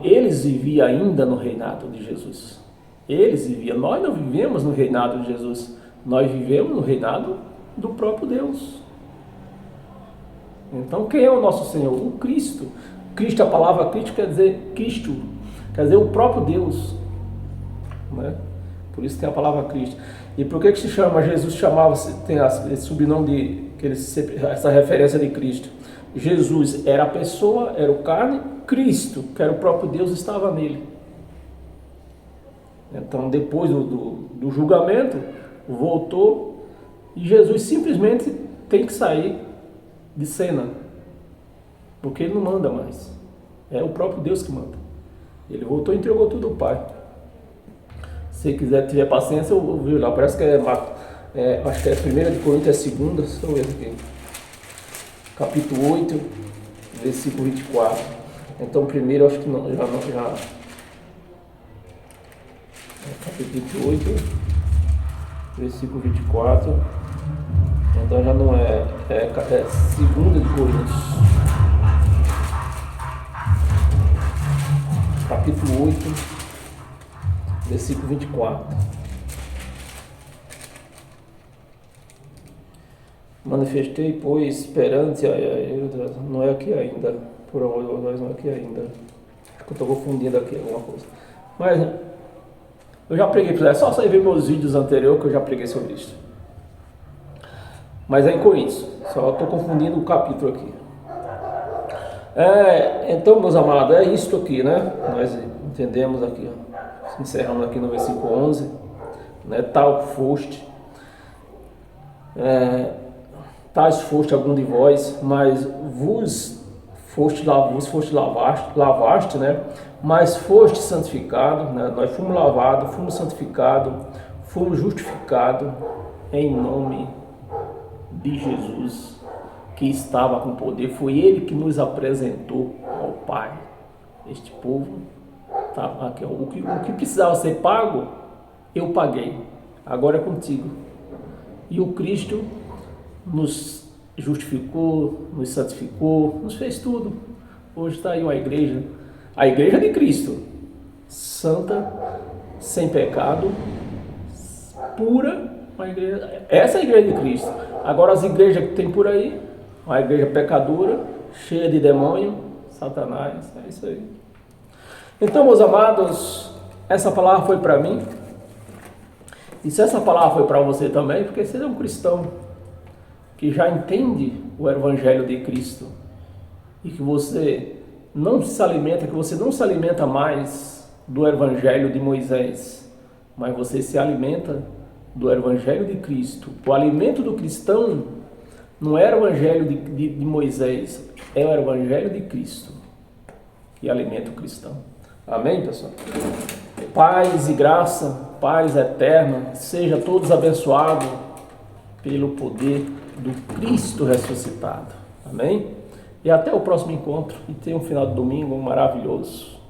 eles viviam ainda no reinado de Jesus. Eles viviam. Nós não vivemos no reinado de Jesus. Nós vivemos no reinado do próprio Deus. Então, quem é o nosso Senhor? O Cristo. Cristo, a palavra Cristo quer dizer Cristo, quer dizer o próprio Deus, né? Por isso tem a palavra Cristo. E por que se chama, Jesus chamava-se, tem esse sobrenome essa referência de Cristo? Jesus era a pessoa, era o carne, Cristo, que era o próprio Deus, estava nele. Então, depois do julgamento, voltou e Jesus simplesmente tem que sair de cena, porque ele não manda mais. É o próprio Deus que manda. Ele voltou e entregou tudo ao Pai. Se quiser, tiver paciência, eu vou ver lá. Parece que acho que é 1 de Coríntios, é 2, deixa eu ver aqui. Capítulo 8, versículo 24. Então, primeiro, acho que não, já capítulo 8, versículo 24. Então já não é 2 de Coríntios, capítulo 8, versículo 24. Manifestei, pois, perante não é aqui ainda, por amor de Deus, não é aqui ainda. Acho que eu estou confundindo aqui alguma coisa. Mas eu já preguei, é só você ver meus vídeos anteriores que eu já preguei sobre isso. Mas é em Coríntios, só estou confundindo o capítulo aqui. Então, meus amados, é isto aqui, né? Nós entendemos aqui, ó. Encerramos aqui no versículo 11, né? Tal foste, tais foste algum de vós, mas vos lavaste, né? Mas foste santificado, né? Nós fomos lavados, fomos santificados, fomos justificados em nome de Jesus, que estava com poder. Foi ele que nos apresentou ao Pai. Este povo estava aqui, ó. O que precisava ser pago, eu paguei. Agora é contigo. E o Cristo nos justificou, nos santificou, nos fez tudo. Hoje está aí a igreja de Cristo, santa, sem pecado, pura. Essa é a igreja de Cristo. Agora as igrejas que tem por aí, uma igreja pecadora, cheia de demônio, Satanás, é isso aí. Então, meus amados, essa palavra foi para mim. E se essa palavra foi para você também, porque você é um cristão que já entende o Evangelho de Cristo e que você não se alimenta mais do Evangelho de Moisés, mas você se alimenta do Evangelho de Cristo. O alimento do cristão não era o Evangelho de Moisés, é o Evangelho de Cristo que alimenta o cristão. Amém, pessoal? Paz e graça, paz eterna, seja todos abençoados pelo poder do Cristo ressuscitado. Amém? E até o próximo encontro. E tenha um final de domingo maravilhoso.